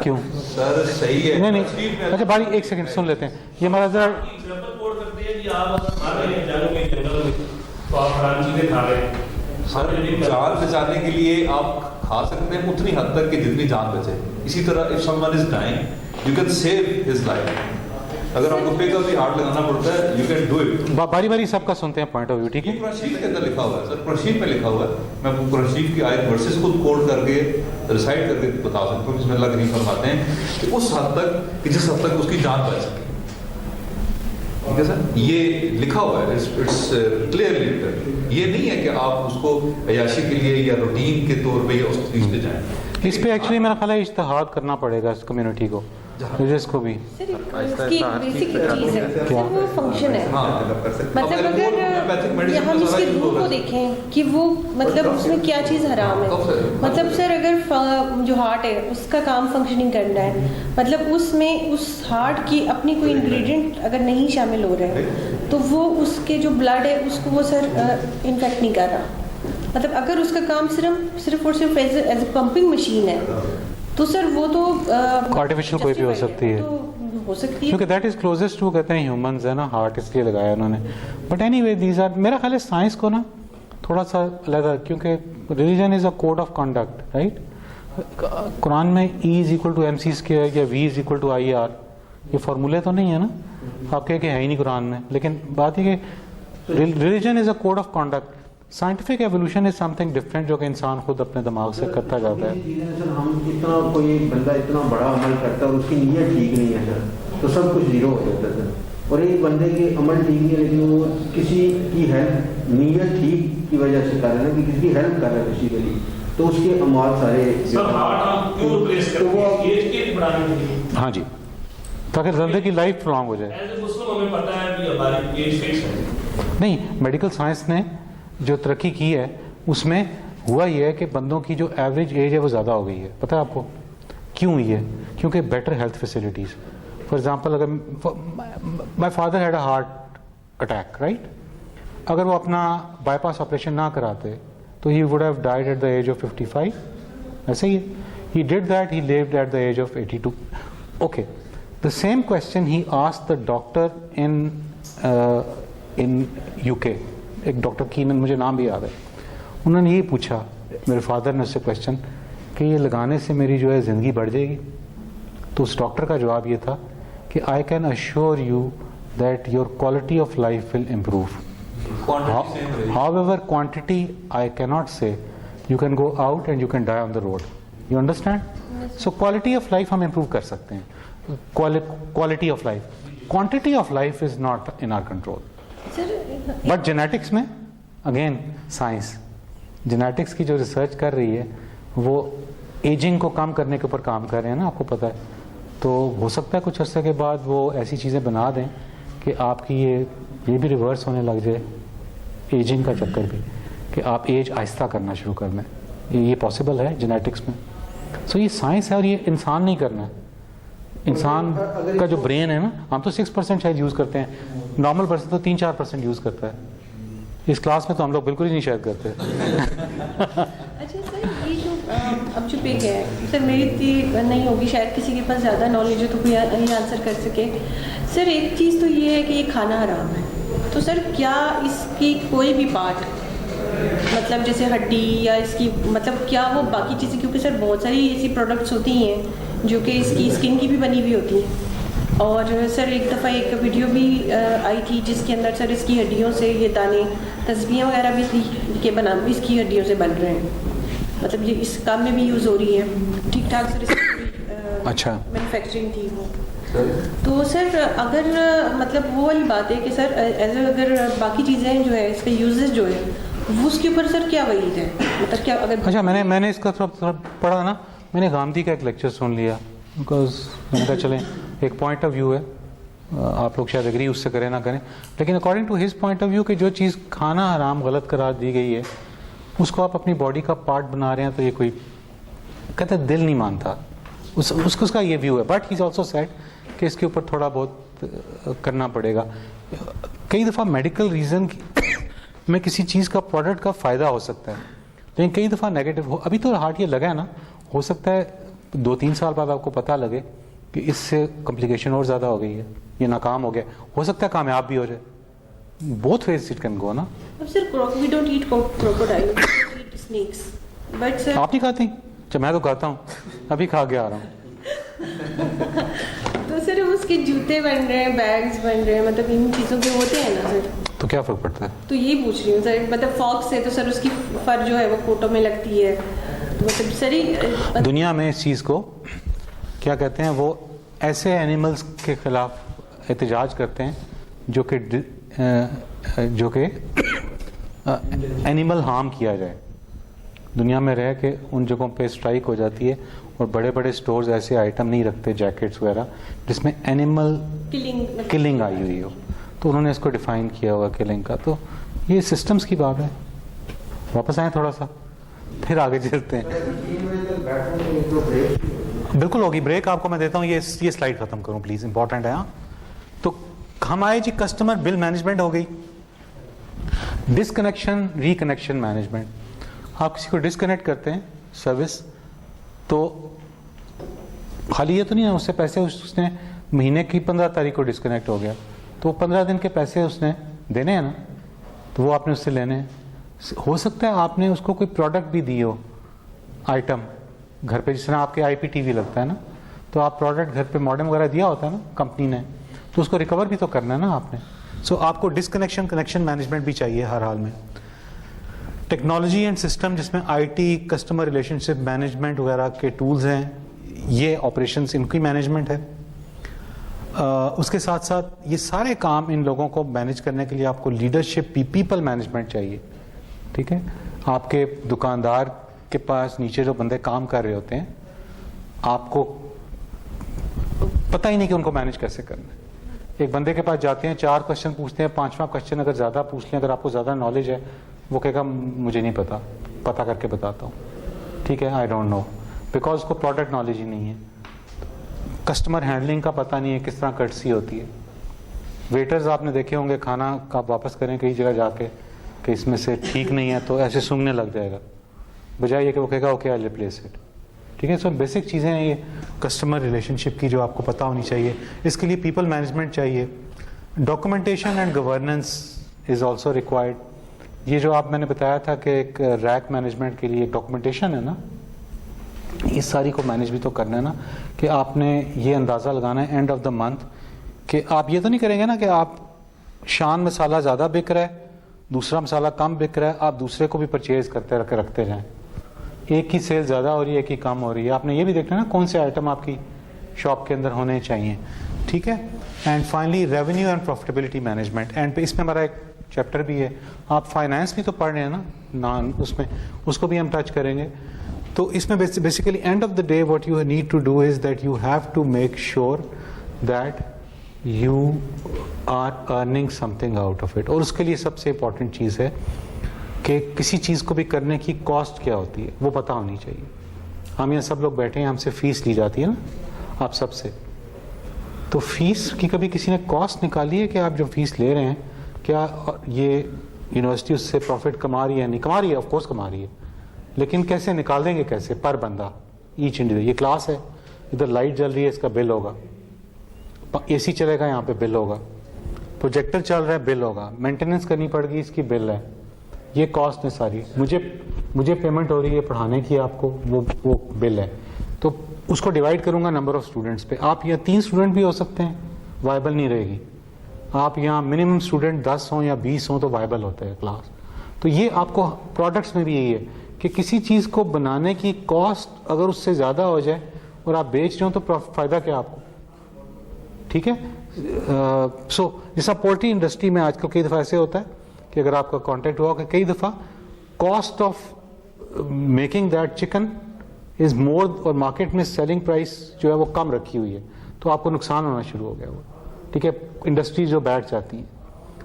क्यों सर सही है। नहीं अच्छा भाई एक सेकंड सुन लेते हैं, ये हमारा जरा तो आप हराम चीजें खा रहे हैं। सर जान बचाने के लिए आप खा सकते हैं उतनी हद तक कि जितनी जान बचे। इसी तरह if someone is dying you can save his life. अगर आपको पे का भी हार्ट लगाना पड़ता है यू कैन डू इट। बारी बारी सबका सुनते हैं पॉइंट ऑफ व्यू, ठीक है? कुरान शरीफ के अंदर लिखा हुआ है सर, कुरान शरीफ में लिखा हुआ है। मैं आपको कुरान शरीफ की आयत वर्सेस खुद कोट करके रिसाइट करके बता सकता हूँ जिसमें अल्लाह करीम फरमाते हैं कि उस हद तक कि जिस हद तक उसकी जान बच सके। ठीक है सर, ये लिखा हुआ है, इट्स क्लियरली रिटन। ये नहीं है कि आप उसको अयाशी के लिए या रूटीन के तौर पे या उस चीज़ पे जाएं। इस पे एक्चुअली मेरा ख्याल है इज्तिहाद करना पड़ेगा इस कम्युनिटी को, जिसको भी सर इसकी बेसिक चीज़ है सर, वो फंक्शन है। मतलब अगर हम इसके रूप को देखें कि वो मतलब उसमें क्या चीज़ हराम है, मतलब सर अगर जो हार्ट है उसका काम फंक्शनिंग करना है, मतलब उसमें उस हार्ट की अपनी कोई इंग्रेडिएंट अगर नहीं शामिल हो रहे हैं तो वो उसके जो ब्लड है उसको वो सर इन्फेक्ट नहीं कर रहा। मतलब अगर उसका काम सिर्फ और सिर्फ एज ए पंपिंग मशीन है तो सर वो तो आर्टिफिशियल कोई भी हो सकती है, तो हो सकती है क्योंकि दैट इज क्लोजेस्ट टू कहते हैं ह्यूमंस है ना, हार्ट इसलिए लगाया उन्होंने। बट एनीवे दीज आर मेरा ख्याल है साइंस को ना थोड़ा सा अलग है, क्योंकि religion is a code of conduct right. Quran में E = MC² या V = IR ये फार्मूले तो नहीं है ना, आप कह के है ही नहीं कुरान में। लेकिन बात ये कि religion is a code of conduct, scientific evolution is something different जो कि इंसान खुद अपने दिमाग से करता जाता है। सर हम इतना कोई एक बंदा इतना बड़ा अमल करता है और उसकी नीयत ठीक नहीं है सर तो सब कुछ जीरो हो जाता है सर। और एक बंदे के अमल ठीक नहीं है लेकिन वो किसी की हेल्प नीयत ठीक की वजह से कर रहे हैं कि किसी की हेल्प कर रहे हैं किसी के लिए, तो उसके अमाल सारे सर हार्ट आप क्यों रिप्लेस करते हैं? एज के लिए बढ़ाने के लिए। हाँ जी, ताकि ज़िंदगी की लाइफ प्रॉन्ग हो जाए। एज ए मुस्लिम हमें पता है कि हमारी एज फिक्स है। नहीं, मेडिकल साइंस ने जो तरक्की की है उसमें हुआ ये है कि बंदों की जो एवरेज एज है वो ज़्यादा हो गई है। पता है आपको क्यों हुई है? क्योंकि better health facilities. For example, अगर my father had a heart attack, right, अगर वो अपना बाईपास ऑपरेशन ना कराते तो he would have died at the age of 55। ऐसे ही he did that, he lived at the age of 82। Okay, the same question he asked the doctor in UK. एक doctor की, मुझे नाम भी याद है, उन्होंने यही पूछा मेरे फादर ने उससे क्वेश्चन कि ये लगाने से मेरी जो है ज़िंदगी बढ़ जाएगी। तो उस डॉक्टर का जवाब ये था कि I can assure you that your quality of life will improve. However, quantity I cannot say. You can go out and you can die on the road. You understand? So quality of life हम improve कर सकते हैं. Quality of life. Quantity of life is not in our control. But genetics में again science. Genetics की जो research कर रही है वो एजिंग को कम करने के ऊपर काम कर रहे हैं ना, आपको पता है। तो हो सकता है कुछ अर्से के बाद वो ऐसी चीज़ें बना दें कि आपकी ये भी रिवर्स होने लग जाए, एजिंग का चक्कर भी, कि आप एज आहिस्ता करना शुरू कर दें। ये पॉसिबल है जेनेटिक्स में। सो ये साइंस है और ये इंसान नहीं करना है। इंसान का जो ब्रेन है ना, हम तो 6% शायद यूज़ करते हैं, नॉर्मल पर्सन तो 3-4% यूज़ करता है। इस क्लास में तो हम लोग बिल्कुल ही नहीं शायद करते। अच्छा सर, ये जो अब जो पिग है सर, मेरी इतनी नहीं होगी शायद, किसी के पास ज़्यादा नॉलेज है तो कोई ये आंसर कर सके। सर एक चीज़ तो ये है कि ये खाना हराम है, तो सर क्या इसकी कोई भी पार्ट, मतलब जैसे हड्डी या इसकी, मतलब क्या वो बाकी चीज़ें, क्योंकि सर बहुत सारी ऐसी प्रोडक्ट्स होती हैं जो कि इसकी स्किन की भी बनी हुई होती हैं। और सर एक दफ़ा एक वीडियो भी आई थी जिसके अंदर सर इसकी हड्डियों से ये दाने, तस्बीहें वगैरह भी थी कि बना इसकी हड्डियों से बन रहे हैं, मतलब ये इस काम में भी यूज़ हो रही है ठीक ठाक सर, इसकी अच्छा मैन्युफैक्चरिंग थी वो। तो सर अगर मतलब वो वाली बात है कि सर अगर बाकी चीज़ें जो है इसका यूजेस जो है वो उसके ऊपर सर क्या वही है, मतलब क्या अगर। अच्छा, मैंने इसका थोड़ा पढ़ा ना, मैंने गांधी का एक लेक्चर सुन लिया, बिकॉज मैंने कहा चलें एक पॉइंट ऑफ व्यू है, आप लोग शायद एग्री उससे करें ना करें, लेकिन according to his point of view कि जो चीज़ खाना हराम गलत करार दी गई है उसको आप अपनी बॉडी का पार्ट बना रहे हैं, तो ये कोई कहते दिल नहीं मानता उसका ये व्यू है। But he is also said कि इसके ऊपर थोड़ा बहुत करना पड़ेगा। कई दफ़ा मेडिकल रीज़न में किसी चीज़ का प्रोडक्ट का फ़ायदा हो सकता है, लेकिन कई दफ़ा नेगेटिव हो। अभी तो हार्ट ये लगा है ना, हो सकता है 2-3 साल बाद आपको पता लगे कि इससे कॉम्प्लिकेशन और ज़्यादा हो गई है, ये नाकाम हो गया, हो सकता है कामयाब भी हो जाए। Both ways it can go ना। अब sir we don't eat crocodile, we eat snakes, but sir आप नहीं खाती? अच्छा, मैं तो खाता हूँ, अभी खा के आ रहा हूँ। तो सर उसके जूते बन रहे हैं, बैग्स बन रहे हैं, मतलब इन चीज़ों के होते हैं ना सर, तो क्या फ़र्क पड़ता है? तो यही पूछ रही हूँ सर, मतलब फॉक्स है तो सर उसकी फर जो है वो कोटों में लगती है, तो मतलब सर दुनिया में इस चीज़ को क्या कहते हैं, वो ऐसे एनिमल्स के खिलाफ एहतजाज करते हैं जो कि एनिमल हार्म किया जाए। दुनिया में रह के उन जगहों पे स्ट्राइक हो जाती है और बड़े बड़े स्टोर्स ऐसे आइटम नहीं रखते, जैकेट्स वगैरह, जिसमें एनिमल किलिंग आई हुई हो, तो उन्होंने इसको डिफाइन किया हुआ किलिंग का। तो ये सिस्टम्स की बात है। वापस आए थोड़ा सा, फिर आगे चलते हैं। बिल्कुल होगी ब्रेक, आपको मैं देता हूँ। ये स्लाइड खत्म करूँ प्लीज, इंपॉर्टेंट है। हाँ, तो हम आए जी, कस्टमर बिल मैनेजमेंट हो गई, डिसकनेक्शन रिकनेक्शन मैनेजमेंट। आप किसी को डिसकनेक्ट करते हैं सर्विस, तो खाली ये तो नहीं है उससे पैसे, उसने महीने की 15 तारीख को डिसकनेक्ट हो गया तो 15 दिन के पैसे उसने देने हैं ना, तो वो आपने उससे लेने हैं। हो सकता है आपने उसको कोई प्रोडक्ट भी दी हो, आइटम घर पे, जिस तरह आपके IPTV लगता है ना, तो आप प्रोडक्ट घर पे मॉडेम वगैरह दिया होता है ना कंपनी ने, तो उसको रिकवर भी तो करना है ना आपने। सो आपको डिसकनेक्शन कनेक्शन मैनेजमेंट भी चाहिए हर हाल में। टेक्नोलॉजी एंड सिस्टम, जिसमें IT, कस्टमर रिलेशनशिप मैनेजमेंट वगैरह के टूल्स हैं, ये ऑपरेशंस इनकी मैनेजमेंट है। उसके साथ साथ ये सारे काम इन लोगों को मैनेज करने के लिए आपको लीडरशिप, पीपल मैनेजमेंट चाहिए। ठीक है, आपके दुकानदार के पास नीचे जो बंदे काम कर रहे होते हैं, आपको पता ही नहीं कि उनको मैनेज कैसे करना है। एक बंदे के पास जाते हैं, 4 क्वेश्चन पूछते हैं, 5वां क्वेश्चन अगर ज़्यादा पूछ लें, अगर आपको ज़्यादा नॉलेज है वो कहेगा मुझे नहीं पता, पता करके बताता हूँ, ठीक है, आई डोंट नो, बिकॉज उसको प्रोडक्ट नॉलेज ही नहीं है। कस्टमर हैंडलिंग का पता नहीं है किस तरह कर्टसी होती है। वेटर्स आपने देखे होंगे, खाना का वापस करें कई जगह जाके कि इसमें से ठीक नहीं है तो ऐसे सूंघने लग जाएगा, बजाय ये कि वो कहेगा ओके आई रिप्लेस इट, ठीक है। सो बेसिक चीज़ें हैं ये कस्टमर रिलेशनशिप की जो आपको पता होनी चाहिए। इसके लिए पीपल मैनेजमेंट चाहिए, documentation and governance is also required. ये जो आप मैंने बताया था कि एक रैक मैनेजमेंट के लिए डॉक्यूमेंटेशन है ना, इस सारी को मैनेज भी तो करना है ना, कि आपने ये अंदाज़ा लगाना है एंड ऑफ द मंथ कि आप ये तो नहीं करेंगे ना कि आप शान मसाला ज़्यादा बिक रहा है, दूसरा मसाला कम बिक रहा है, आप दूसरे को भी परचेज करते रखते जाएं, एक की सेल ज़्यादा हो रही है, एक की कम हो रही है। आपने ये भी देखना है ना कौन से आइटम आपकी शॉप के अंदर होने चाहिए, ठीक है। And finally revenue and profitability management, and इसमें हमारा एक चैप्टर भी है, आप फाइनेंस भी तो पढ़ रहे हैं ना उसमें, उसको भी हम टच करेंगे। तो इसमें basically end of the day what you need to do is that you have to make sure that you are earning something out of it. और उसके लिए सबसे इंपॉर्टेंट चीज़ है कि किसी चीज़ को भी करने की कॉस्ट क्या होती है वो पता होनी चाहिए। हम यहाँ सब लोग बैठे हैं, हमसे फीस ली जाती है ना आप सबसे, तो फीस की कभी किसी ने कॉस्ट निकाली है कि आप जो फीस ले रहे हैं क्या ये यूनिवर्सिटी उससे प्रॉफिट कमा रही है? नहीं कमा रही है, ऑफकोर्स कमा रही है, लेकिन कैसे निकाल देंगे, कैसे पर बंदा ईच इंडिविजुअल। ये क्लास है, इधर लाइट जल रही है, इसका बिल होगा, एसी चलेगा यहाँ पे बिल होगा, प्रोजेक्टर चल रहा है बिल होगा, मेंटेनेंस करनी पड़ेगी इसकी बिल है, ये कॉस्ट है सारी, मुझे पेमेंट हो रही है पढ़ाने की आपको, वो बिल है। तो उसको डिवाइड करूंगा नंबर ऑफ स्टूडेंट्स पे। आप यहाँ 3 स्टूडेंट भी हो सकते हैं, वायबल नहीं रहेगी। आप यहाँ मिनिमम स्टूडेंट 10 हों या 20 हों तो वायबल होता है क्लास। तो ये आपको प्रोडक्ट्स में भी यही है कि किसी चीज़ को बनाने की कॉस्ट अगर उससे ज़्यादा हो जाए और आप बेच रहे हो तो फ़ायदा क्या आपको, ठीक है। सो जैसा पोल्ट्री इंडस्ट्री में आजकल कई दफ़ा ऐसे होता है कि अगर आपका कॉन्टेक्ट हुआ कि कई दफ़ा cost of making that chicken is more, और मार्केट में सेलिंग प्राइस जो है वो कम रखी हुई है, तो आपको नुकसान होना शुरू हो गया वो, ठीक है, इंडस्ट्री जो बैठ जाती है।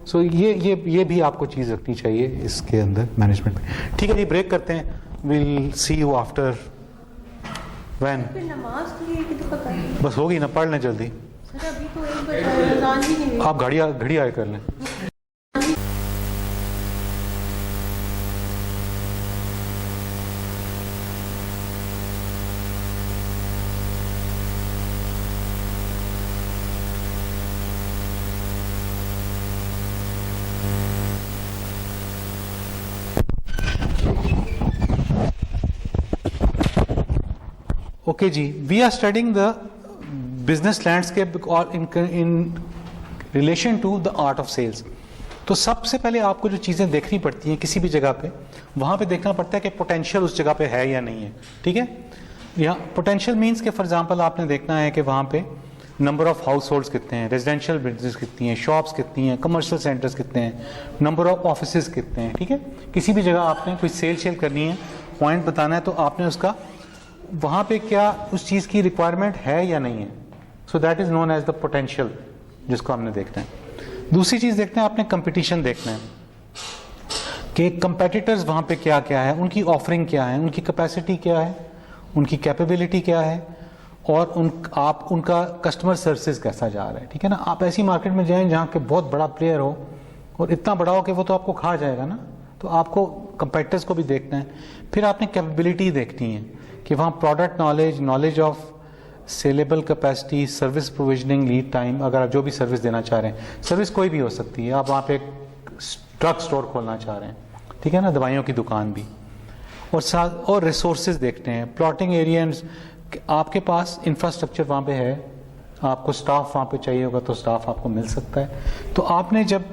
सो ये भी आपको चीज़ रखनी चाहिए इसके अंदर मैनेजमेंट में, ठीक है जी। ब्रेक करते हैं, will see you after when. नमाज के लिए कितने पता है? बस होगी ना, पढ़ लें जल्दी। सर अभी तो 1 बज रहा है, अज़ान ही नहीं हुई। आप घड़ी आए कर लें। Okay ji, we are studying the business landscape or in relation to the art of sales। तो सबसे पहले आपको जो चीज़ें देखनी पड़ती हैं किसी भी जगह पे, वहाँ पे देखना पड़ता है कि पोटेंशियल उस जगह पे है या नहीं है, ठीक है। यहाँ पोटेंशियल मीन्स के फॉर एग्जांपल आपने देखना है कि वहाँ पे नंबर ऑफ हाउस होल्ड्स कितने हैं, रेजिडेंशियल बिजनेस कितनी हैं, शॉप्स कितनी हैं, कमर्शियल सेंटर्स कितने हैं, नंबर ऑफ ऑफिसेज कितने हैं, ठीक है। किसी भी जगह आपने कोई सेल करनी है, पॉइंट बताना है, तो आपने उसका वहाँ पे क्या उस चीज़ की रिक्वायरमेंट है या नहीं है। So that is known as the potential, जिसको हमने देखना है। दूसरी चीज़ देखना है, आपने कंपटीशन देखना है कि कंपेटिटर्स वहाँ पे क्या क्या है, उनकी ऑफरिंग क्या है, उनकी कैपेसिटी क्या है, उनकी कैपेबिलिटी क्या है, और उनका कस्टमर सर्विस कैसा जा रहा है, ठीक है ना। आप ऐसी मार्केट में जाएं जहाँ के बहुत बड़ा प्लेयर हो और इतना बड़ा हो कि वो तो आपको खा जाएगा ना, तो आपको कंपेटिटर्स को भी देखना है। फिर आपने कैपेबिलिटी देखनी है कि वहाँ product knowledge of saleable capacity, service provisioning, lead time, अगर आप जो भी सर्विस देना चाह रहे हैं, सर्विस कोई भी हो सकती है, आप वहाँ पे एक ड्रग स्टोर खोलना चाह रहे हैं, ठीक है ना, दवाइयों की दुकान भी, और रिसोर्सेज देखते हैं, प्लॉटिंग एरियाज, आपके पास इंफ्रास्ट्रक्चर वहाँ पे है, आपको स्टाफ वहाँ पे चाहिए होगा तो स्टाफ आपको मिल सकता है। तो आपने जब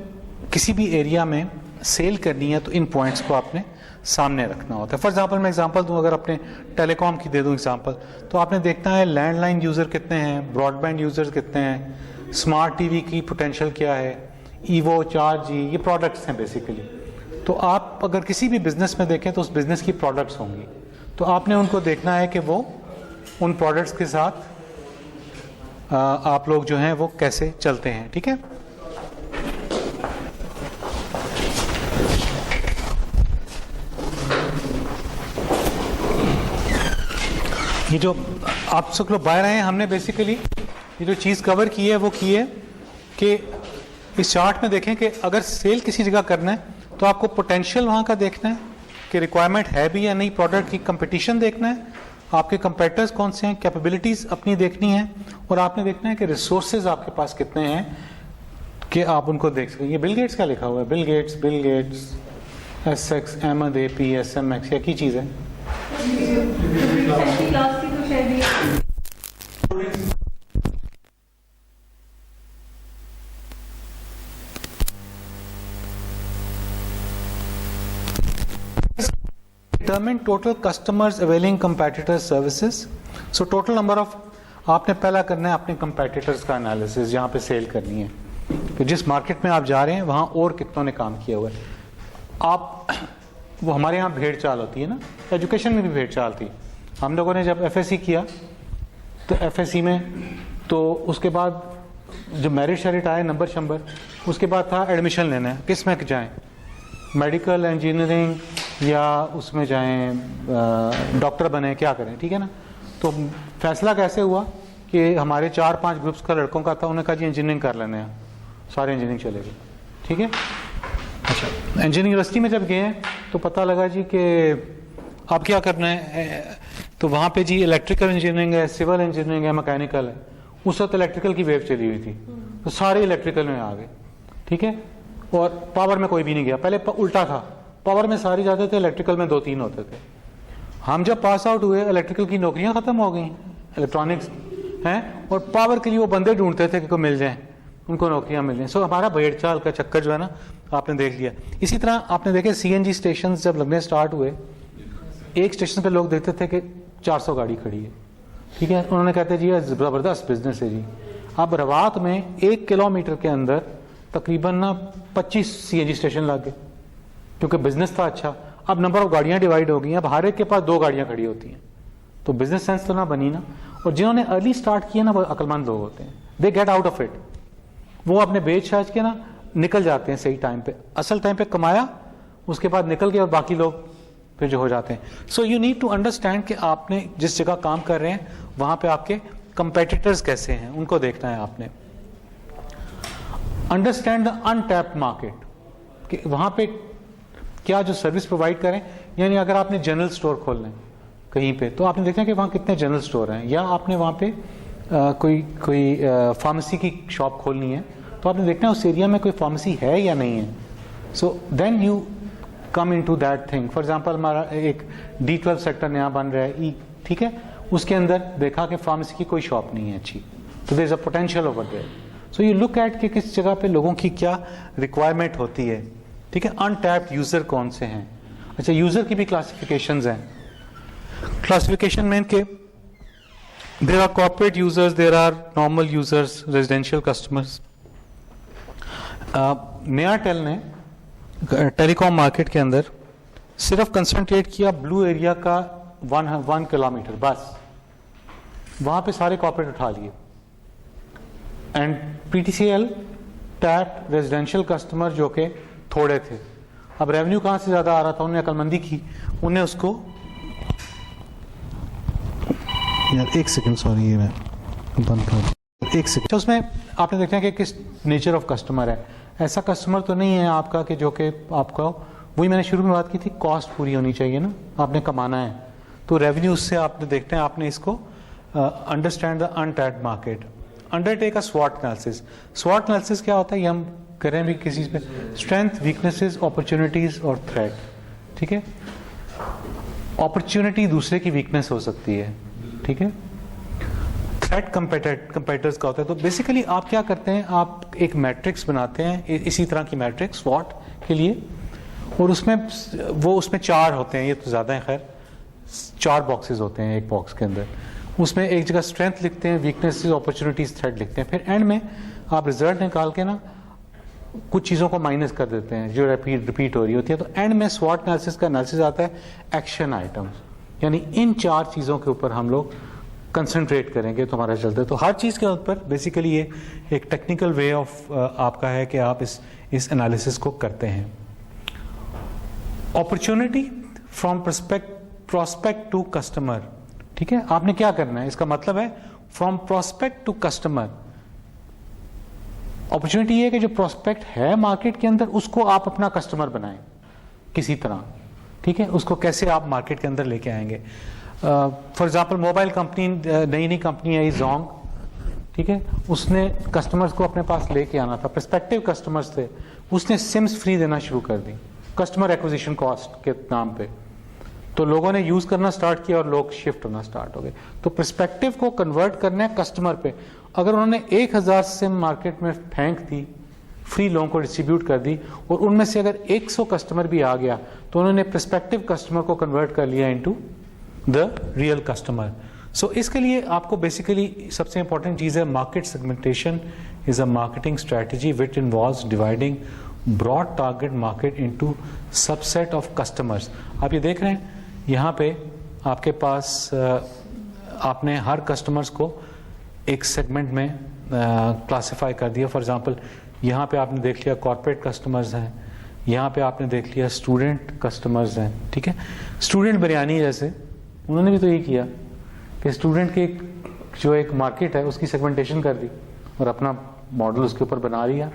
किसी भी एरिया में सेल करनी है तो इन पॉइंट्स को आपने सामने रखना होता है। फॉर एग्जांपल मैं एग्जांपल दूं, अगर अपने टेलीकॉम की दे दूं एग्जांपल, तो आपने देखना है लैंडलाइन यूज़र कितने हैं, ब्रॉडबैंड यूज़र्स कितने हैं, स्मार्ट टीवी की पोटेंशियल क्या है, ईवो 4G, ये प्रोडक्ट्स हैं बेसिकली। तो आप अगर किसी भी बिजनेस में देखें तो उस बिजनेस की प्रोडक्ट्स होंगी, तो आपने उनको देखना है कि वो उन प्रोडक्ट्स के साथ आप लोग जो हैं वो कैसे चलते हैं, ठीक है। ये जो आप सब लोग बाहर आए हैं, हमने बेसिकली ये जो चीज़ कवर की है वो की है कि इस चार्ट में देखें कि अगर सेल किसी जगह करना है तो आपको पोटेंशियल वहाँ का देखना है कि रिक्वायरमेंट है भी या नहीं, प्रोडक्ट की कंपटीशन देखना है, आपके कंपेटिटर्स कौन से हैं, कैपेबिलिटीज़ अपनी देखनी है, और आपने देखना है कि रिसोर्सेज आपके पास कितने हैं कि आप उनको देख सकें। ये बिल गेट्स का लिखा हुआ है, Bill Gates SX Ahmed AP SMX, या की चीज़ है? क्लास की तो शायद ये determine total customers availing competitors services. So total number of, आपने पहला करना है अपने competitors का एनालिसिस जहाँ पे सेल करनी है कि जिस मार्केट में आप जा रहे हैं वहाँ और कितनों ने काम किया हुआ है। आप वो हमारे यहाँ भेड़ चाल होती है ना, एजुकेशन में भी भेड़ चाल थी। हम लोगों ने जब एफएससी किया तो एफएससी में तो उसके बाद जो मेरिट शेरिट आए नंबर शंबर, उसके बाद था एडमिशन लेना है, किस में जाएं, मेडिकल इंजीनियरिंग या उसमें जाएं, डॉक्टर बने, क्या करें, ठीक है ना। तो फैसला कैसे हुआ कि हमारे 4-5 ग्रुप्स का लड़कों का था, उन्होंने कहा जी इंजीनियरिंग कर लेने हैं, सारे इंजीनियरिंग चले गए, ठीक है। अच्छा, इंजीनियरिंग यूनिवर्सिटी में जब गए हैं तो पता लगा जी कि अब क्या करना है, तो वहाँ पे जी इलेक्ट्रिकल इंजीनियरिंग है, सिविल इंजीनियरिंग है, मैकेनिकल है। उस वक्त इलेक्ट्रिकल की वेव चली हुई थी तो सारे इलेक्ट्रिकल में आ गए, ठीक है, और पावर में कोई भी नहीं गया। पहले उल्टा था, पावर में सारे जाते थे, इलेक्ट्रिकल में 2-3 होते थे। हम जब पास आउट हुए इलेक्ट्रिकल की नौकरियां खत्म हो गई, इलेक्ट्रॉनिक्स हैं, और पावर के लिए वो बंदे ढूंढते थे कि कोई मिल जाए, उनको नौकरियां मिल जाए। सो हमारा भेड़ चाल का चक्कर जो है ना आपने देख लिया। इसी तरह आपने देखे सीएनजी स्टेशन जब लगने स्टार्ट हुए, एक स्टेशन पे लोग देखते थे कि 400 गाड़ी खड़ी है, ठीक है, उन्होंने कहते जी ये ज़बरदस्त बिजनेस है जी। अब रवात में 1 किलोमीटर के अंदर तकरीबन ना 25 सीएनजी स्टेशन लग गए क्योंकि बिजनेस था अच्छा। अब नंबर ऑफ गाड़ियां डिवाइड हो गई, अब हर एक के पास 2 गाड़ियां खड़ी होती हैं, तो बिजनेस सेंस तो ना बनी ना। और जिन्होंने अर्ली स्टार्ट किया ना वो अक्लमंद लोग होते हैं, they get out of it, वो अपने बेच छाछ के ना निकल जाते हैं सही टाइम पे, असल टाइम पे कमाया, उसके बाद निकल गए और बाकी लोग फिर जो हो जाते हैं। So you need to understand कि आपने जिस जगह काम कर रहे हैं वहां पे आपके कंपेटिटर्स कैसे हैं, उनको देखना है आपने। अंडरस्टैंड द अनटैप्ड मार्केट, कि वहां पे क्या जो सर्विस प्रोवाइड करें, यानी अगर आपने जनरल स्टोर खोलना है कहीं पे तो आपने देखना है कि वहाँ कितने जनरल स्टोर हैं, या आपने वहाँ पे कोई फार्मेसी की शॉप खोलनी है तो आपने देखना है उस एरिया में कोई फार्मेसी है या नहीं है। So then you come in to that thing. For example हमारा एक D12 सेक्टर नया बन रहा है, ठीक है, उसके अंदर देखा कि फार्मेसी की कोई शॉप नहीं है अच्छी, तो there is a potential over there. So you look at कि किस जगह पे लोगों की क्या रिक्वायरमेंट होती है, ठीक है। अनटैप्ड यूजर कौन से हैं। अच्छा, यूजर की भी क्लासिफिकेशंस हैं। क्लासिफिकेशन में के there are corporate users, there are normal users, residential customers. Nayatel ने टेलीकॉम मार्केट के अंदर सिर्फ कंसंट्रेट किया ब्लू एरिया का 1 किलोमीटर, बस वहां पे सारे कॉर्पोरेट उठा लिए। And PTCL tap residential customer जो के थोड़े थे। अब रेवेन्यू कहाँ से ज़्यादा आ रहा था, उन्होंने अक्लमंदी की, उन्हें उसको, यार एक सेकंड, सॉरी ये मैं बंद कर, एक सेकंड। उसमें आपने देखना है कि किस नेचर ऑफ कस्टमर है। ऐसा कस्टमर तो नहीं है आपका कि जो कि आपका, वही मैंने शुरू में बात की थी, कॉस्ट पूरी होनी चाहिए ना, आपने कमाना है तो रेवेन्यू उससे आपने देखते हैं, आपने इसको understand the untapped market, undertake a स्वॉट एनालिसिस। स्वॉट एनालिसिस क्या होता है, ये हम करें भी किसी पे, स्ट्रेंथ, वीकनेसेस, अपॉर्चुनिटीज और थ्रेट, ठीक है। अपॉर्चुनिटी दूसरे की वीकनेस हो सकती है, ठीक है। थ्रेट कंपेटिटर्स का होता है। तो बेसिकली आप क्या करते हैं, आप एक मैट्रिक्स बनाते हैं, इसी तरह की मैट्रिक्स स्वॉट के लिए, और उसमें 4 होते हैं, ये तो ज़्यादा है खैर, 4 बॉक्सेस होते हैं एक बॉक्स के अंदर। उसमें एक जगह स्ट्रेंथ लिखते हैं, वीकनेसेस, अपॉर्चुनिटीज, थ्रेट लिखते हैं, फिर एंड में आप रिजल्ट निकाल के ना कुछ चीज़ों को माइनस कर देते हैं जो रिपीट हो रही होती है। तो एंड में स्वॉट एनालिसिस का एनालिसिस आता है एक्शन आइटम्स, यानी इन 4 चीज़ों के ऊपर हम लोग कंसंट्रेट करेंगे तो हमारा चलता है। तो हर चीज़ के ऊपर बेसिकली ये एक टेक्निकल वे ऑफ आपका है कि आप इस एनालिसिस को करते हैं। Opportunity from prospect to customer, ठीक है, आपने क्या करना है, इसका मतलब है from prospect to customer. Opportunity ये है कि जो प्रोस्पेक्ट है मार्केट के अंदर उसको आप अपना कस्टमर बनाएं किसी तरह, ठीक है, उसको कैसे आप मार्केट के अंदर लेके आएंगे। फॉर एग्जांपल मोबाइल कंपनी, नई नई कंपनी आई जोंग, ठीक है, उसने कस्टमर्स को अपने पास लेके आना था, प्रोस्पेक्टिव कस्टमर्स थे, उसने सिम्स फ्री देना शुरू कर दी कस्टमर एक्विजिशन कॉस्ट के नाम पे, तो लोगों ने यूज करना स्टार्ट किया और लोग शिफ्ट होना स्टार्ट हो गए। तो प्रोस्पेक्टिव को कन्वर्ट करना है कस्टमर पे। अगर उन्होंने 1000 सिम मार्केट में फेंक दी, फ्री लोगों को डिस्ट्रीब्यूट कर दी, और उनमें से अगर 100 कस्टमर भी आ गया तो उन्होंने प्रोस्पेक्टिव कस्टमर को कन्वर्ट कर लिया into the real customer. So इसके लिए आपको बेसिकली सबसे इंपॉर्टेंट चीज है market segmentation is a marketing strategy which involves dividing broad target market into subset of customers. आप ये देख रहे हैं यहाँ पे आपके पास आपने हर कस्टमर्स को एक सेगमेंट में क्लासिफाई कर दिया। फॉर एग्जांपल यहाँ पे आपने देख लिया कॉर्पोरेट कस्टमर्स हैं, यहाँ पे आपने देख लिया स्टूडेंट कस्टमर्स हैं, ठीक है। स्टूडेंट बिरयानी जैसे उन्होंने भी तो ये किया कि स्टूडेंट की जो एक मार्केट है उसकी सेगमेंटेशन कर दी और अपना मॉडल उसके ऊपर बना लिया,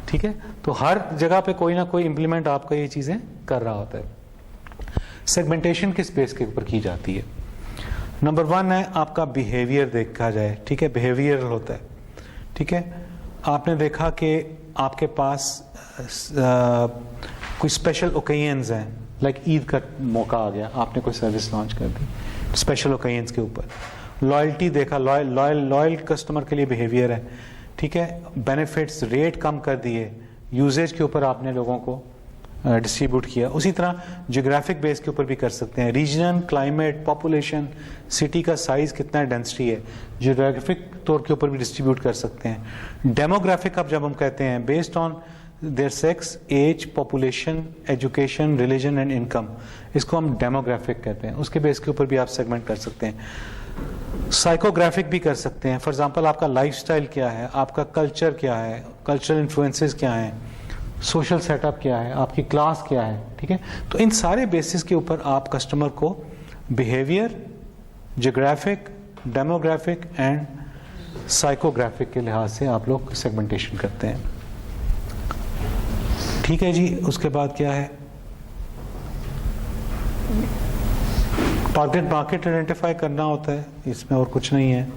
ठीक है। तो हर जगह पे कोई ना कोई इम्प्लीमेंट आपका ये चीज़ें कर रहा होता है। सेगमेंटेशन किस बेस के ऊपर की जाती है? नंबर 1 है आपका बिहेवियर देखा जाए, ठीक है, बिहेवियरल होता है, ठीक है। आपने देखा कि आपके पास कोई स्पेशल ओकेजन्स हैं, लाइक ईद का मौका आ गया, आपने कोई सर्विस लॉन्च कर दी स्पेशल ओकेजन्स के ऊपर। लॉयल्टी देखा, लॉयल कस्टमर के लिए बिहेवियर है, ठीक है। बेनिफिट्स रेट कम कर दिए, यूजेज के ऊपर आपने लोगों को डिस्ट्रीब्यूट किया। उसी तरह जियोग्राफिक बेस के ऊपर भी कर सकते हैं, रीजन, क्लाइमेट, पॉपुलेशन, सिटी का साइज कितना डेंसिटी है, जियोग्राफिक तौर के ऊपर भी डिस्ट्रीब्यूट कर सकते हैं। डेमोग्राफिक अब जब हम कहते हैं based on their sex, age, population, education, religion and income, इसको हम डेमोग्राफिक कहते हैं, उसके बेस के ऊपर भी आप सेगमेंट कर सकते हैं। साइकोग्राफिक भी कर सकते हैं, फॉर एग्जांपल आपका लाइफस्टाइल क्या है, आपका कल्चर क्या है, कल्चरल इन्फ्लुएंसेस क्या हैं, सोशल सेटअप क्या है, आपकी क्लास क्या है, ठीक है। तो इन सारे बेसिस के ऊपर आप कस्टमर को behaviour, geographic, demographic and psychographic के लिहाज से आप लोग सेगमेंटेशन करते हैं, ठीक है जी। उसके बाद क्या है, टारगेट मार्केट आइडेंटिफाई करना होता है, इसमें और कुछ नहीं है।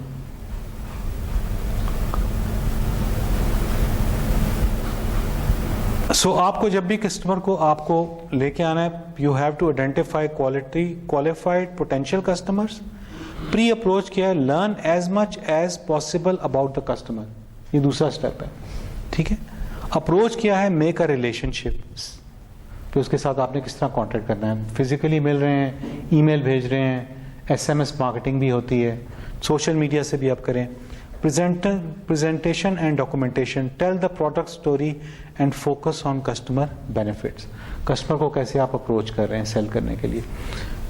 सो आपको जब भी कस्टमर को आपको लेके आना है, you have to identify qualified potential customers. Pre approach किया है, learn as much as possible about the customer, ये दूसरा स्टेप है, ठीक है। अप्रोच किया है, मेक अ रिलेशनशिप, कि उसके साथ आपने किस तरह कॉन्टेक्ट करना है, फिजिकली मिल रहे हैं, ईमेल भेज रहे हैं, SMS मार्केटिंग भी होती है, सोशल मीडिया से भी आप करें। presentation and documentation, tell the product story and focus on customer benefits। Customer को कैसे आप अप्रोच कर रहे हैं सेल करने के लिए,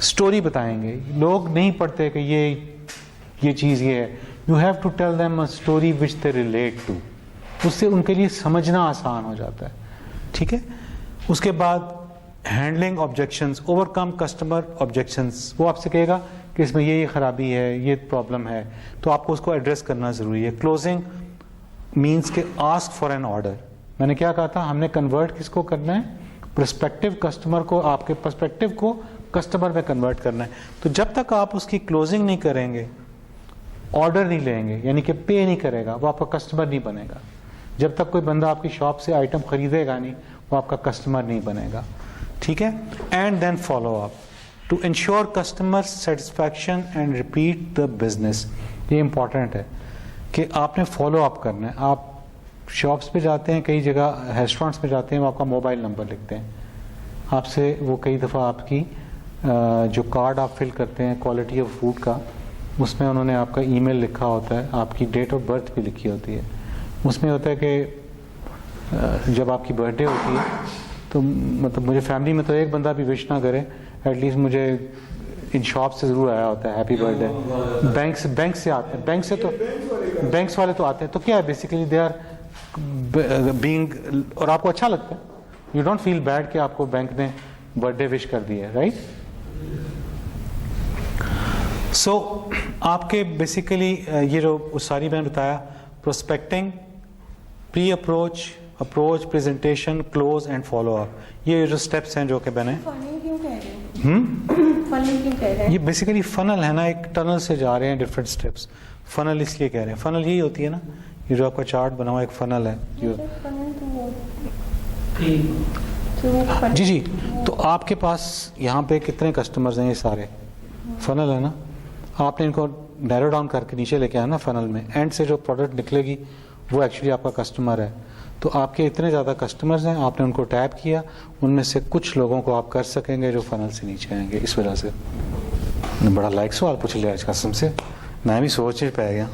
स्टोरी बताएंगे। लोग नहीं पढ़ते कि ये चीज़ ये है, you have to tell them a story which they relate to, उससे उनके लिए समझना आसान हो जाता है, ठीक है। उसके बाद handling objections, overcome customer objections, वो आपसे कहेगा कि इसमें ये खराबी है, ये प्रॉब्लम है, तो आपको उसको एड्रेस करना ज़रूरी है। क्लोजिंग मीन्स के आस्क फॉर एन ऑर्डर। मैंने क्या कहा था, हमने कन्वर्ट किसको करना है, प्रोस्पेक्टिव कस्टमर को, आपके पर्सपेक्टिव को कस्टमर में कन्वर्ट करना है। तो जब तक आप उसकी क्लोजिंग नहीं करेंगे, ऑर्डर नहीं लेंगे, यानी कि पे नहीं करेगा, वो आपका कस्टमर नहीं बनेगा। जब तक कोई बंदा आपकी शॉप से आइटम खरीदेगा नहीं, वो आपका कस्टमर नहीं बनेगा, ठीक है। And then follow up to ensure customer satisfaction and repeat the business. ये इंपॉर्टेंट है कि आपने फॉलो अप करना है। आप शॉप्स पे जाते हैं, कई जगह रेस्टोरेंट्स में जाते हैं, वो आपका मोबाइल नंबर लिखते हैं आपसे, वो कई दफ़ा आपकी जो कार्ड आप फिल करते हैं क्वालिटी ऑफ फूड का, उसमें उन्होंने आपका ईमेल लिखा होता है, आपकी डेट ऑफ बर्थ भी लिखी होती है। उसमें होता है कि जब आपकी बर्थडे होती है तो मतलब मुझे फैमिली में तो एक बंदा भी विश ना करे, एटलीस्ट मुझे इन शॉप से ज़रूर आया होता है हैप्पी बर्थडे। बैंक से आते हैं, बैंक्स वाले तो आते हैं, तो क्या है बेसिकली दे आर बीइंग, और आपको अच्छा लगता है, यू डोंट फील बैड कि आपको बैंक ने बर्थडे विश कर दी है, राइट। सो आपके बेसिकली ये जो सारी मैंने बताया, prospecting, pre approach, approach, presentation, close and follow up, ये जो स्टेप्स हैं जो कि मैंने फनिंग क्यों कह रहे हैं? फनिंग क्यों कह रहे हैं? ये बेसिकली फनल है ना, एक टनल से जा रहे हैं डिफरेंट स्टेप्स। फनल इसलिए कह रहे हैं, फनल यही होती है ना, ये जो आपका चार्ट बना हुआ एक फनल है जो जी जी। तो आपके पास यहाँ पे कितने कस्टमर्स हैं, ये सारे फनल है ना, आपने इनको नैरो डाउन करके नीचे लेके आना फनल में, एंड से जो प्रोडक्ट निकलेगी वो एक्चुअली आपका कस्टमर है। तो आपके इतने ज़्यादा कस्टमर्स हैं, आपने उनको टैप किया, उनमें से कुछ लोगों को आप कर सकेंगे जो फनल से नीचे आएंगे। इस वजह से बड़ा लाइक सवाल पूछ लिया आज कसम से, मैं भी सोच ही पा गया।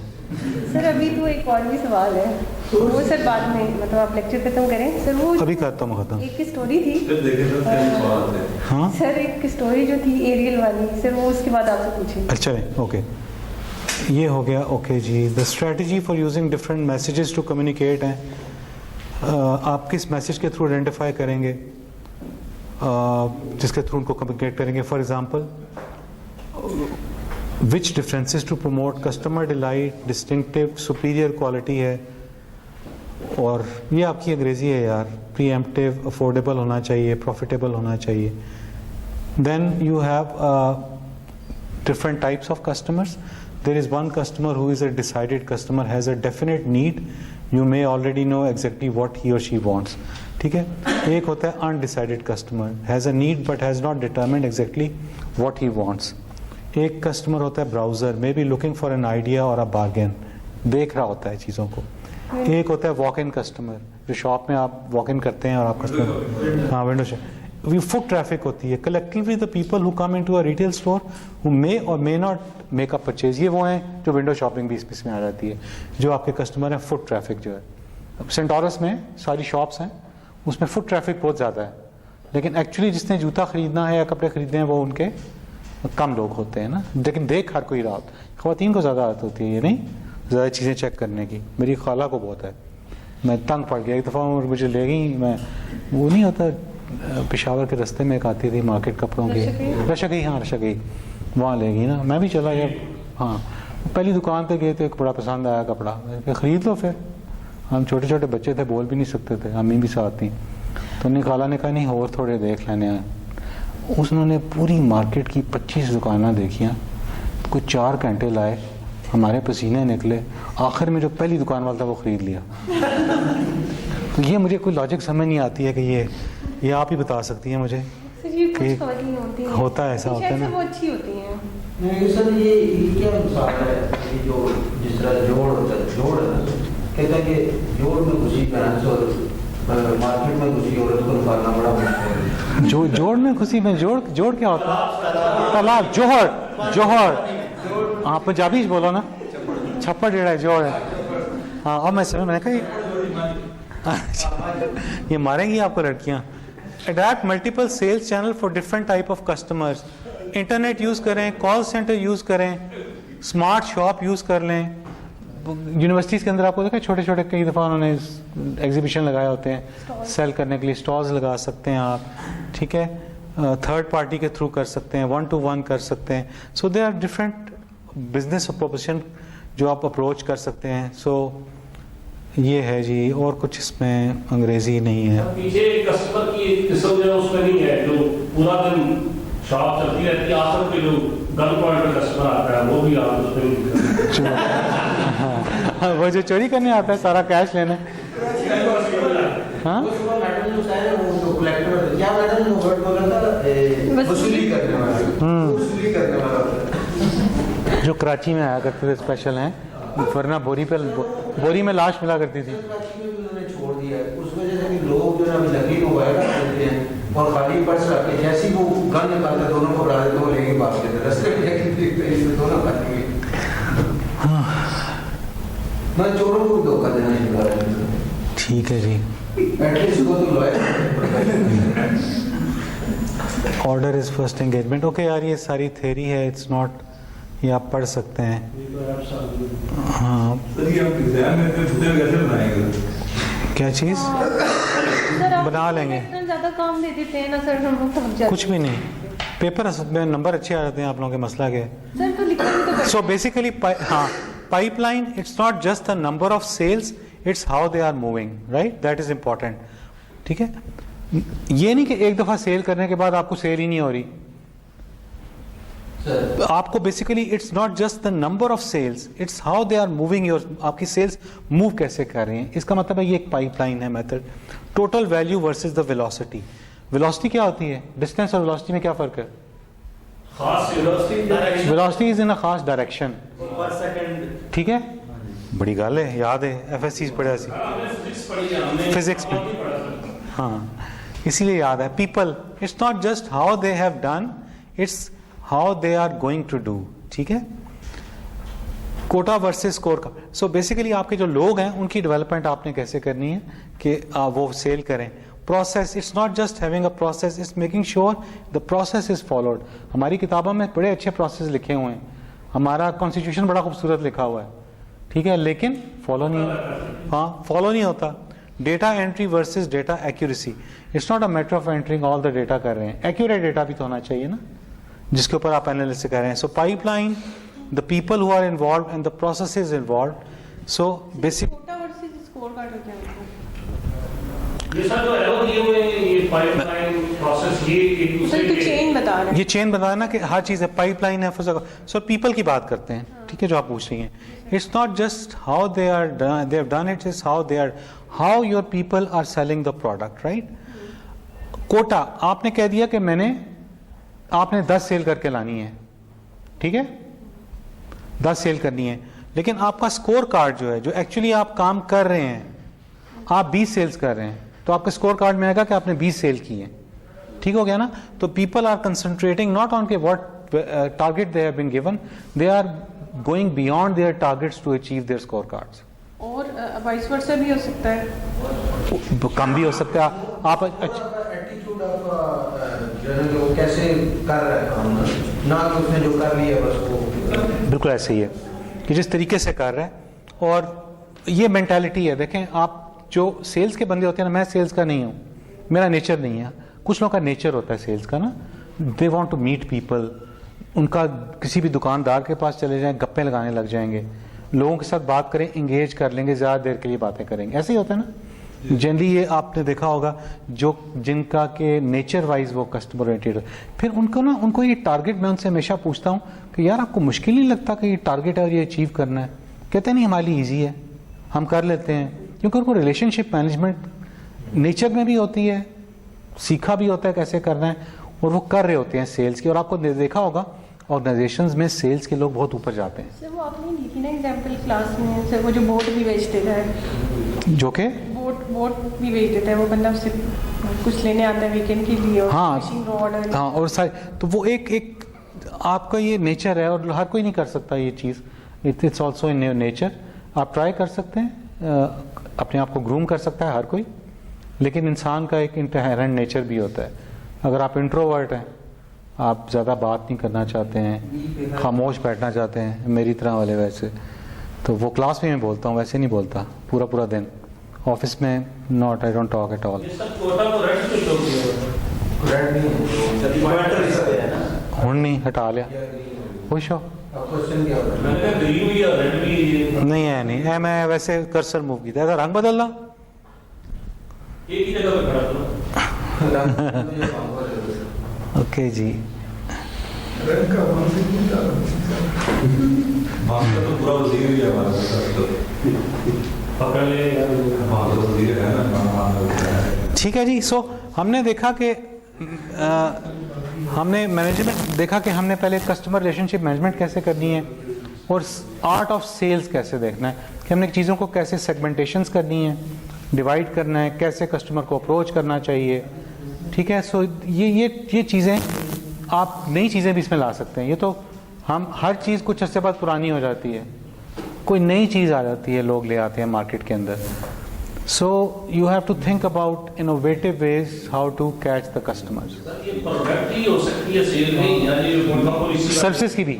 सर अभी तो एक और भी सवाल है, वो सर बाद में, मतलब आप लेक्चर खत्म करें सर। वो अभी करता हूँ खत्म। एक स्टोरी थी हाँ सर, एक स्टोरी जो थी एरियल वाली सर, वो उसके बाद आपसे पूछेंगे। अच्छा ओके, ये हो गया। ओके जी, the strategy for using different messages to communicate हैं। आप किस मैसेज के थ्रू आइडेंटिफाई करेंगे, जिसके थ्रू उनको कम्युनिकेट करेंगे। For example, which differences to promote customer delight, distinctive, superior quality है। और ये आपकी अंग्रेजी है यार, प्रीएम्प्टिव, अफोर्डेबल होना चाहिए, प्रॉफिटेबल होना चाहिए। Then you have different types of customers. There is one customer who is a decided customer, has a definite need. You may already know exactly what he or she wants. ठीक है। एक होता है undecided customer, has a need but has not determined exactly what he wants. एक customer होता है browser, may be looking for an idea or a bargain, देख रहा होता है चीज़ों को। एक होता है walk-in customer, जो शॉप में आप walk-in करते हैं और आप कस्टमर, हाँ विंडो शॉप। फुट ट्रैफिक होती है। Collectively the people who come into a retail store who may और may not make a purchase, ये वो हैं जो विंडो शॉपिंग भी इसमें आ जाती है, जो आपके कस्टमर हैं। फुट ट्रैफिक जो है सेंटोरस में सारी शॉप्स हैं, उसमें फुट ट्रैफिक बहुत ज़्यादा है, लेकिन एक्चुअली जिसने जूता खरीदना है या कपड़े खरीदने हैं वो उनके कम लोग होते हैं ना, लेकिन देख हर कोई रहा होता है। ख़वातीन को ज़्यादा आदत होती है ये नहीं, ज़्यादा चीज़ें चेक करने की। मेरी खाला को बहुत है, मैं तंग पड़ गया। एक दफ़ा मुझे ले गई, मैं वो नहीं होता पेशावर के रास्ते में एक आती थी मार्केट कपड़ों की, रशगई, हाँ रशगई, वहाँ ले गई ना। मैं भी चला गया, हाँ पहली दुकान पे गए थे, एक बड़ा पसंद आया कपड़ा, मैंने ख़रीद लो। फिर हम छोटे छोटे बच्चे थे, बोल भी नहीं सकते थे, अम्मी भी साथ थी, तो उन्हें खाला ने कहा नहीं और थोड़े देख लेने आए। उसने पूरी मार्केट की 25 दुकानें देखियाँ, कुछ 4 घंटे लाए, हमारे पसीने निकले, आखिर में जो पहली दुकान वाला था वो ख़रीद लिया। तो ये मुझे कोई लॉजिक समझ नहीं आती है कि ये आप ही बता सकती हैं मुझे कि होता है ऐसा, होता है ना। वो अच्छी होती हैं। नहीं सर, ये क्या मिसाल है कि जो जिस तरह जोड़ होता है, जोड़ है ना, कहते हैं कि जोड़ में घुसी भैंस और मार्केट में घुसी औरत को निकालना बड़ा मुश्किल है। जो जोड़ में खुशी में जोड़ क्या होता है? तालाब, जोहर, जोहर, हाँ पंजाबी बोलो ना, छप्पड़ जेड़ा है जोड़ है। हाँ अब मैं समझ, मैंने कहा ये मारेंगी आपको लड़कियाँ। Adapt multiple sales channel for different type of customers. Internet use करें, कॉल सेंटर यूज़ करें, स्मार्ट शॉप यूज़ कर लें। यूनिवर्सिटीज़ के अंदर आपको देखा छोटे छोटे कई दफ़ा उन्होंने एग्जीबिशन लगाए होते हैं सेल करने के लिए, स्टॉल्स लगा सकते हैं आप, ठीक है। थर्ड पार्टी के थ्रू कर सकते हैं, 1-to-1 कर सकते हैं। So they are different business proposition जो आप अप्रोच कर सकते हैं। सो ये है जी, और कुछ इसमें अंग्रेजी नहीं है। पीछे कस्टमर की किस्म जो उसमें नहीं है, जो पूरा दिन शॉप चलती रहती है, आखिर पे जो गन पॉइंट पे कस्टमर आता है वो भी आप उसमें हाँ, वो जो चोरी करने आता है सारा कैश लेने। हाँ जो कराची में आया करते थे स्पेशल हैं, वरना बोरी में लाश मिला करती थी। छोड़ दिया उस वजह से कि लोग जो है लकड़ी को वायर करते हैं और खाली पर्स रख के जैसे ही वो गन निकालते दोनों को उड़ा देते, वो लेके भाग लेते, रास्ते में दोनों भागेंगे। मैं चोरों को धोखा देना नहीं चाह रहा। ठीक है जी, एटलीस्ट को तो lawyer order is first engagement. Okay यार, ये सारी थ्योरी है, इट्स नॉट, ये आप पढ़ सकते हैं। हाँ क्या चीज़ बना लेंगे, ज़्यादा काम दे देते हैं ना सर, हम लोग थक जाते हैं। कुछ भी नहीं, पेपर में नंबर अच्छे आ जाते हैं आप लोगों के, मसला क्या है? सर तो लिखना So basically, pipeline, it's not just the number of sales, it's how they are moving, right? That is important. ठीक है? ये नहीं कि एक दफा सेल करने के बाद आपको सेल ही नहीं हो रही. आपको basically it's not just the number of sales, it's how they are moving your, आपकी सेल्स मूव कैसे कर रही हैं. इसका मतलब है ये एक पाइपलाइन है method. Total value versus the velocity. Velocity क्या होती है? डिस्टेंस और वेलोसिटी में क्या फर्क है? खास वेलोसिटी इज इन अ खास डायरेक्शन. पर सेकंड. ठीक है, बड़ी गल है, याद है, एफएससी पढ़ा सी, फिजिक्स में. हाँ, इसीलिए याद है. People, it's not just how they have done, it's how they are going to do. ठीक है, कोटा वर्सेस स्कोर का. सो बेसिकली आपके जो लोग हैं उनकी डेवलपमेंट आपने कैसे करनी है कि वो सेल करें. Process, it's not just having a process, it's making sure the process is followed. हमारी किताबों में बड़े अच्छे प्रोसेस लिखे हुए हैं, हमारा कॉन्स्टिट्यूशन बड़ा खूबसूरत लिखा हुआ है, ठीक है, लेकिन फॉलो नहीं, हाँ फॉलो नहीं होता. Data entry versus data accuracy. It's not a matter of entering all the data कर रहे हैं, एक्यूरेट डेटा भी तो होना चाहिए ना जिसके ऊपर आप एनालिसिस कर रहे हैं. So pipeline, the people who are involve and the processes involve. So basic quota versus score card क्या होता है? ये सब जो एरो दिए हुए हैं, ये पाइपलाइन प्रोसेस, ये एक दूसरे तो के चेन बता रहे हैं. ये चेन बताना कि हर चीज़ है, पाइपलाइन है. सो पीपल की बात करते हैं, ठीक है, जो आप पूछ रही हैं. It's not just how they are they have done it, is how they are, how your people are selling the product, right. Quota, आपने कह दिया कि आपने 10 सेल करके लानी है, ठीक है, 10 सेल करनी है, लेकिन आपका स्कोर कार्ड जो है, जो एक्चुअली आप काम कर रहे हैं, आप 20 सेल्स कर रहे हैं, तो आपके स्कोर कार्ड में आएगा कि आपने 20 सेल की है. ठीक हो गया ना. तो people are concentrating not on के what target they have been given, they are going beyond their targets to achieve their score cards. और वाइस वर्सा भी हो सकता है, कम भी हो सकता है. आप एटीट्यूड ऑफ वो कैसे कर रहा है काम, ना कि उसने जो कर लिया बस वो. बिल्कुल ऐसे ही है कि जिस तरीके से कर रहा है, और ये मेंटालिटी है. देखें, आप जो सेल्स के बंदे होते हैं ना, मैं सेल्स का नहीं हूँ, मेरा नेचर नहीं है. कुछ लोगों का नेचर होता है सेल्स का ना, they want to meet people. उनका किसी भी दुकानदार के पास चले जाएं, गप्पे लगाने लग जाएंगे, लोगों के साथ बात करें, इंगेज कर लेंगे, ज़्यादा देर के लिए बातें करेंगे. ऐसे ही होता है ना जनरली. ये आपने देखा होगा जो जिनका के नेचर वाइज वो कस्टमर ओरिएंटेड. फिर उनको ये टारगेट, मैं उनसे हमेशा पूछता हूँ कि यार आपको मुश्किल नहीं लगता कि ये टारगेट है और ये अचीव करना है? कहते नहीं, हमारे लिए ईजी है, हम कर लेते हैं. क्योंकि उनको रिलेशनशिप मैनेजमेंट नेचर में भी होती है, सीखा भी होता है कैसे करना है, और वो कर रहे होते हैं सेल्स की. और आपको देखा होगा ऑर्गेनाइजेशंस में सेल्स के लोग बहुत ऊपर जाते हैं. सर वो आपने लिखी ना एग्जांपल क्लास में, सर वो जो बोट भी बेच देता है, जो कि बोट भी बेच देता है, वो बंदा उससे कुछ लेने आता है वीकेंड के लिए, और हाँ, फिशिंग रॉड, हाँ, और सारे, तो वो एक आपका ये नेचर है, और हर कोई नहीं कर सकता ये चीज़. It's also in nature. आप ट्राई कर सकते हैं, अपने आप को ग्रूम कर सकता है हर कोई, लेकिन इंसान का एक इंटहेरेंट नेचर भी होता है. अगर आप इंट्रोवर्ट हैं, आप ज़्यादा बात नहीं करना चाहते हैं, खामोश बैठना चाहते हैं, मेरी तरह वाले वैसे, तो वो क्लास में मैं बोलता हूँ, वैसे नहीं बोलता पूरा दिन. ऑफिस में not, I don't talk at all. हूँ नहीं, हटा लिया. खुश हो? नहीं है, नहीं है, मैं वैसे कर्सर मूव की था. रंग बदलना, एक ही जगह पे खड़ा करो. ओके जी. मास्टर तो पूरा वजीर ही है हमारा तो पकड़ ले यार, मास्टर वजीर है ना. ठीक है जी. सो हमने देखा कि हमने मैनेजमेंट देखा कि हमने पहले कस्टमर रिलेशनशिप मैनेजमेंट कैसे करनी है, और आर्ट ऑफ सेल्स कैसे देखना है, कि हमने चीज़ों को कैसे सेगमेंटेशंस करनी है, डिवाइड करना है, कैसे कस्टमर को अप्रोच करना चाहिए. ठीक है. सो ये चीज़ें आप नई चीज़ें भी इसमें ला सकते हैं. ये तो हम हर चीज़ कुछ अर्से बाद पुरानी हो जाती है, कोई नई चीज़ आ जाती है, लोग ले आते हैं मार्केट के अंदर. So you have to think about innovative ways how to catch the customers. ये प्रोडक्ट ही हो सकती है सेल में, या ये बीमा पॉलिसी, सर्विसेज की भी,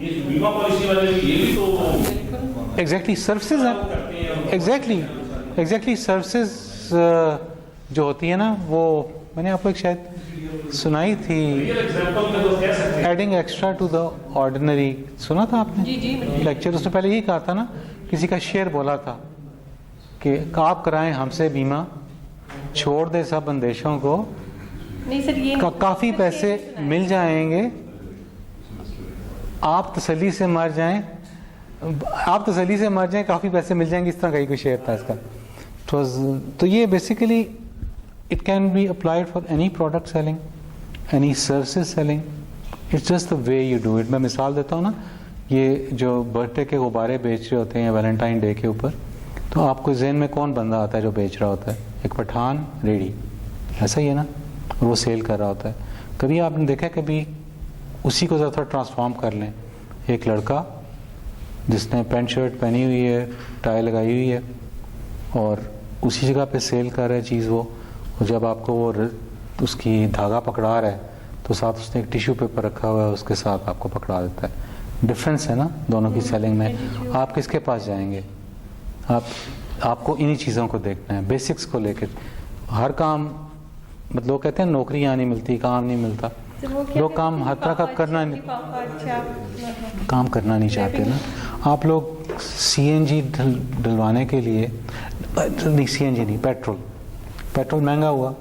ये बीमा पॉलिसी वाले भी, ये भी तो एग्जैक्टली सर्विसेज हैं. एग्जैक्टली सर्विसेज जो होती है ना, वो मैंने आपको एक शायद सुनाई थी, रियल एग्जांपल में तो कह सकते हैं। Adding extra to the ordinary, सुना था आपने जी जी लेक्चर? उसने पहले यही कहा था ना, किसी का शेर बोला था कि आप कराएं हमसे बीमा, छोड़ दे सब अंदेशों को, नहीं सर ये काफ़ी पैसे मिल जाएंगे, आप तसल्ली से मर जाएं, आप तसल्ली से मर जाएं, काफ़ी पैसे मिल जाएंगे, इस तरह का ही कोई शेर था इसका। तो ये basically it can be applied for any product selling, any services selling, it's just the way you do it. मैं मिसाल देता हूँ ना, ये जो बर्थडे के गुब्बारे बेच रहे होते हैं वैलेंटाइन डे के ऊपर, तो आपको जहन में कौन बंदा आता है जो बेच रहा होता है? एक पठान रेडी, ऐसा ही है ना, और वो सेल कर रहा होता है। कभी आपने देखा, कभी उसी को ज़रा ट्रांसफॉर्म कर लें, एक लड़का जिसने पैंट शर्ट पहनी हुई है, टाई लगाई हुई है, और उसी जगह पे सेल कर रहा है चीज़ वो, और जब आपको वो उसकी धागा पकड़ा रहा है तो साथ उसने एक टिश्यू पेपर रखा हुआ है, उसके साथ आपको पकड़ा देता है। डिफरेंस है ना दोनों की सेलिंग में। आप किसके पास जाएंगे? आपको इन्हीं चीज़ों को देखना है, बेसिक्स को लेकर। हर काम, मतलब लोग कहते हैं नौकरी यहाँ नहीं मिलती, काम नहीं मिलता, लोग काम हर तरह का करना नहीं, काम करना नहीं चाहते ना। आप लोग सीएनजी डलवाने के लिए, नहीं सीएनजी नहीं, पेट्रोल महंगा हुआ,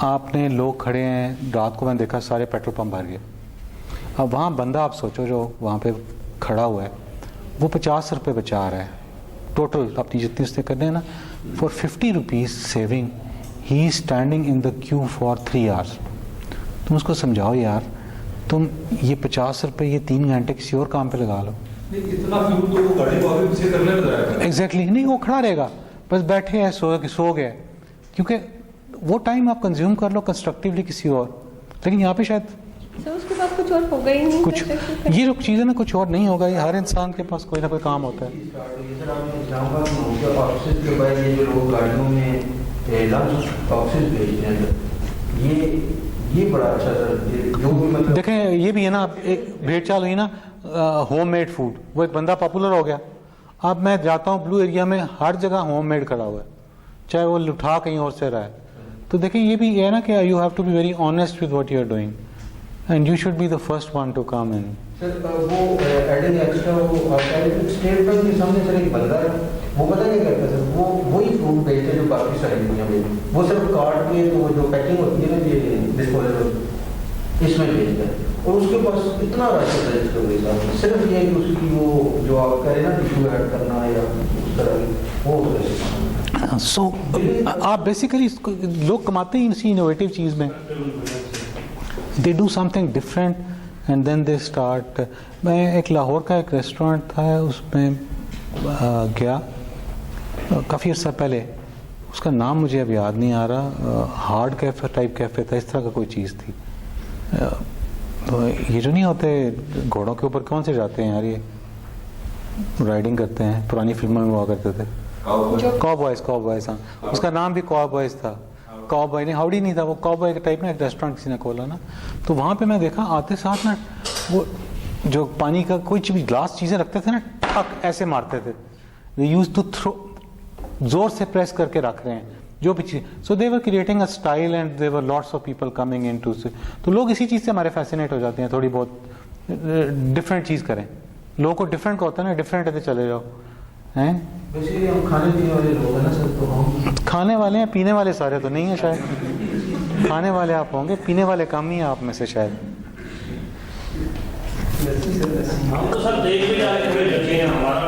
आपने लोग खड़े हैं, रात को मैंने देखा सारे पेट्रोल पंप भर गए। अब वहाँ बंदा आप सोचो जो वहाँ पे खड़ा हुआ है, वो 50 रुपये बचा रहा है टोटल अपनी जितनी उसने करने हैं ना, for 50 rupees saving he is standing in the Q for 3 hours. तुम उसको समझाओ यार, तुम ये 50 रुपये ये 3 घंटे किसी और काम पे लगा लो। इतना फ्यूल तो वो गाड़ी को आगे पीछे करने में जाएगा। एग्जैक्टली नहीं, वो खड़ा रहेगा, बस बैठे हैं, सो गए, क्योंकि वो टाइम आप कंज्यूम कर लो कंस्ट्रक्टिवली किसी और। लेकिन यहाँ पे शायद सर उसके पास कुछ और होगा ही नहीं, कुछ ये जो चीज़ है ना, कुछ और नहीं होगा। ये हर इंसान के पास कोई ना कोई काम होता है। सर आपने इस्लामाबाद में हो गया ऑफिस के बाद ये जो लोग गाड़ियों में लंच ऑफिस भेजते हैं, ये बड़ा अच्छा सर, जो भी मतलब देखें ये भी है ना, एक भेड़ चाल हुई ना, होममेड फूड, वो एक बंदा पॉपुलर हो गया। अब मैं जाता हूँ ब्लू एरिया में, हर जगह होममेड खड़ा हुआ है, चाहे वो लुठा कहीं और से रहा है। तो देखिए ये भी है ना कि you have to be very honest with what you are doing and you should be the first one to come in. Sir वो एडिंग एक्स्ट्रा, वो स्टेट बैंक के सामने सर एक बंदा है, वो पता क्या करता है सर, वो वही फ्रूट बेचते हैं जो बाकी सारी दुनिया में, वो सिर्फ काट के तो वो जो पैकिंग होती है ना, ये डिस्पोजेबल, इसमें बेचता है। और उसके पास इतना राशि है इसके वजह से, सिर्फ ये कि उसकी वो जो आप करें ना टिश्यू ऐड करना या उस तरह वो सो आप बेसिकली लोग कमाते ही इसी इनोवेटिव चीज़ में, they do something different and then they start. मैं एक लाहौर का एक रेस्टोरेंट था, उसमें गया काफ़ी अर्सा पहले, उसका नाम मुझे अब याद नहीं आ रहा, हार्ड कैफे टाइप कैफे था, इस तरह का कोई चीज़ थी। ये जो नहीं होते घोड़ों के ऊपर कौन से जाते हैं यार, ये राइडिंग करते हैं, पुरानी फिल्मों में हुआ करते थे, कॉबॉयज, हाँ, उसका नाम भी कॉबॉयज था। कॉबॉय नहीं, हाउडी नहीं था, वो कॉबॉय के टाइप ना एक रेस्टोरेंट किसी ने खोला ना, तो वहाँ पे मैं देखा आते साथ ना वो जो पानी का कोई भी ग्लास चीज़ें रखते थे ना, ठक ऐसे मारते थे, दे यूज्ड टू थ्रो, जोर से प्रेस करके रख रहे हैं जो भी चीज़। So they were creating a style and they were lots of people coming in to say. तो लोग इसी चीज़ से हमारे फैसिनेट हो जाते हैं, थोड़ी बहुत डिफरेंट चीज़ करें। लोगों को डिफरेंट का होता है ना, डिफरेंट है चले जाओ हैं। वैसे हम खाने पीने वाले लोग हैं ना सर, तो हम खाने वाले हैं, पीने वाले सारे तो नहीं है शायद, खाने वाले आप होंगे, पीने वाले कम ही हैं आप में से शायद। हम तो सर देख भी रहे हैं, हमारा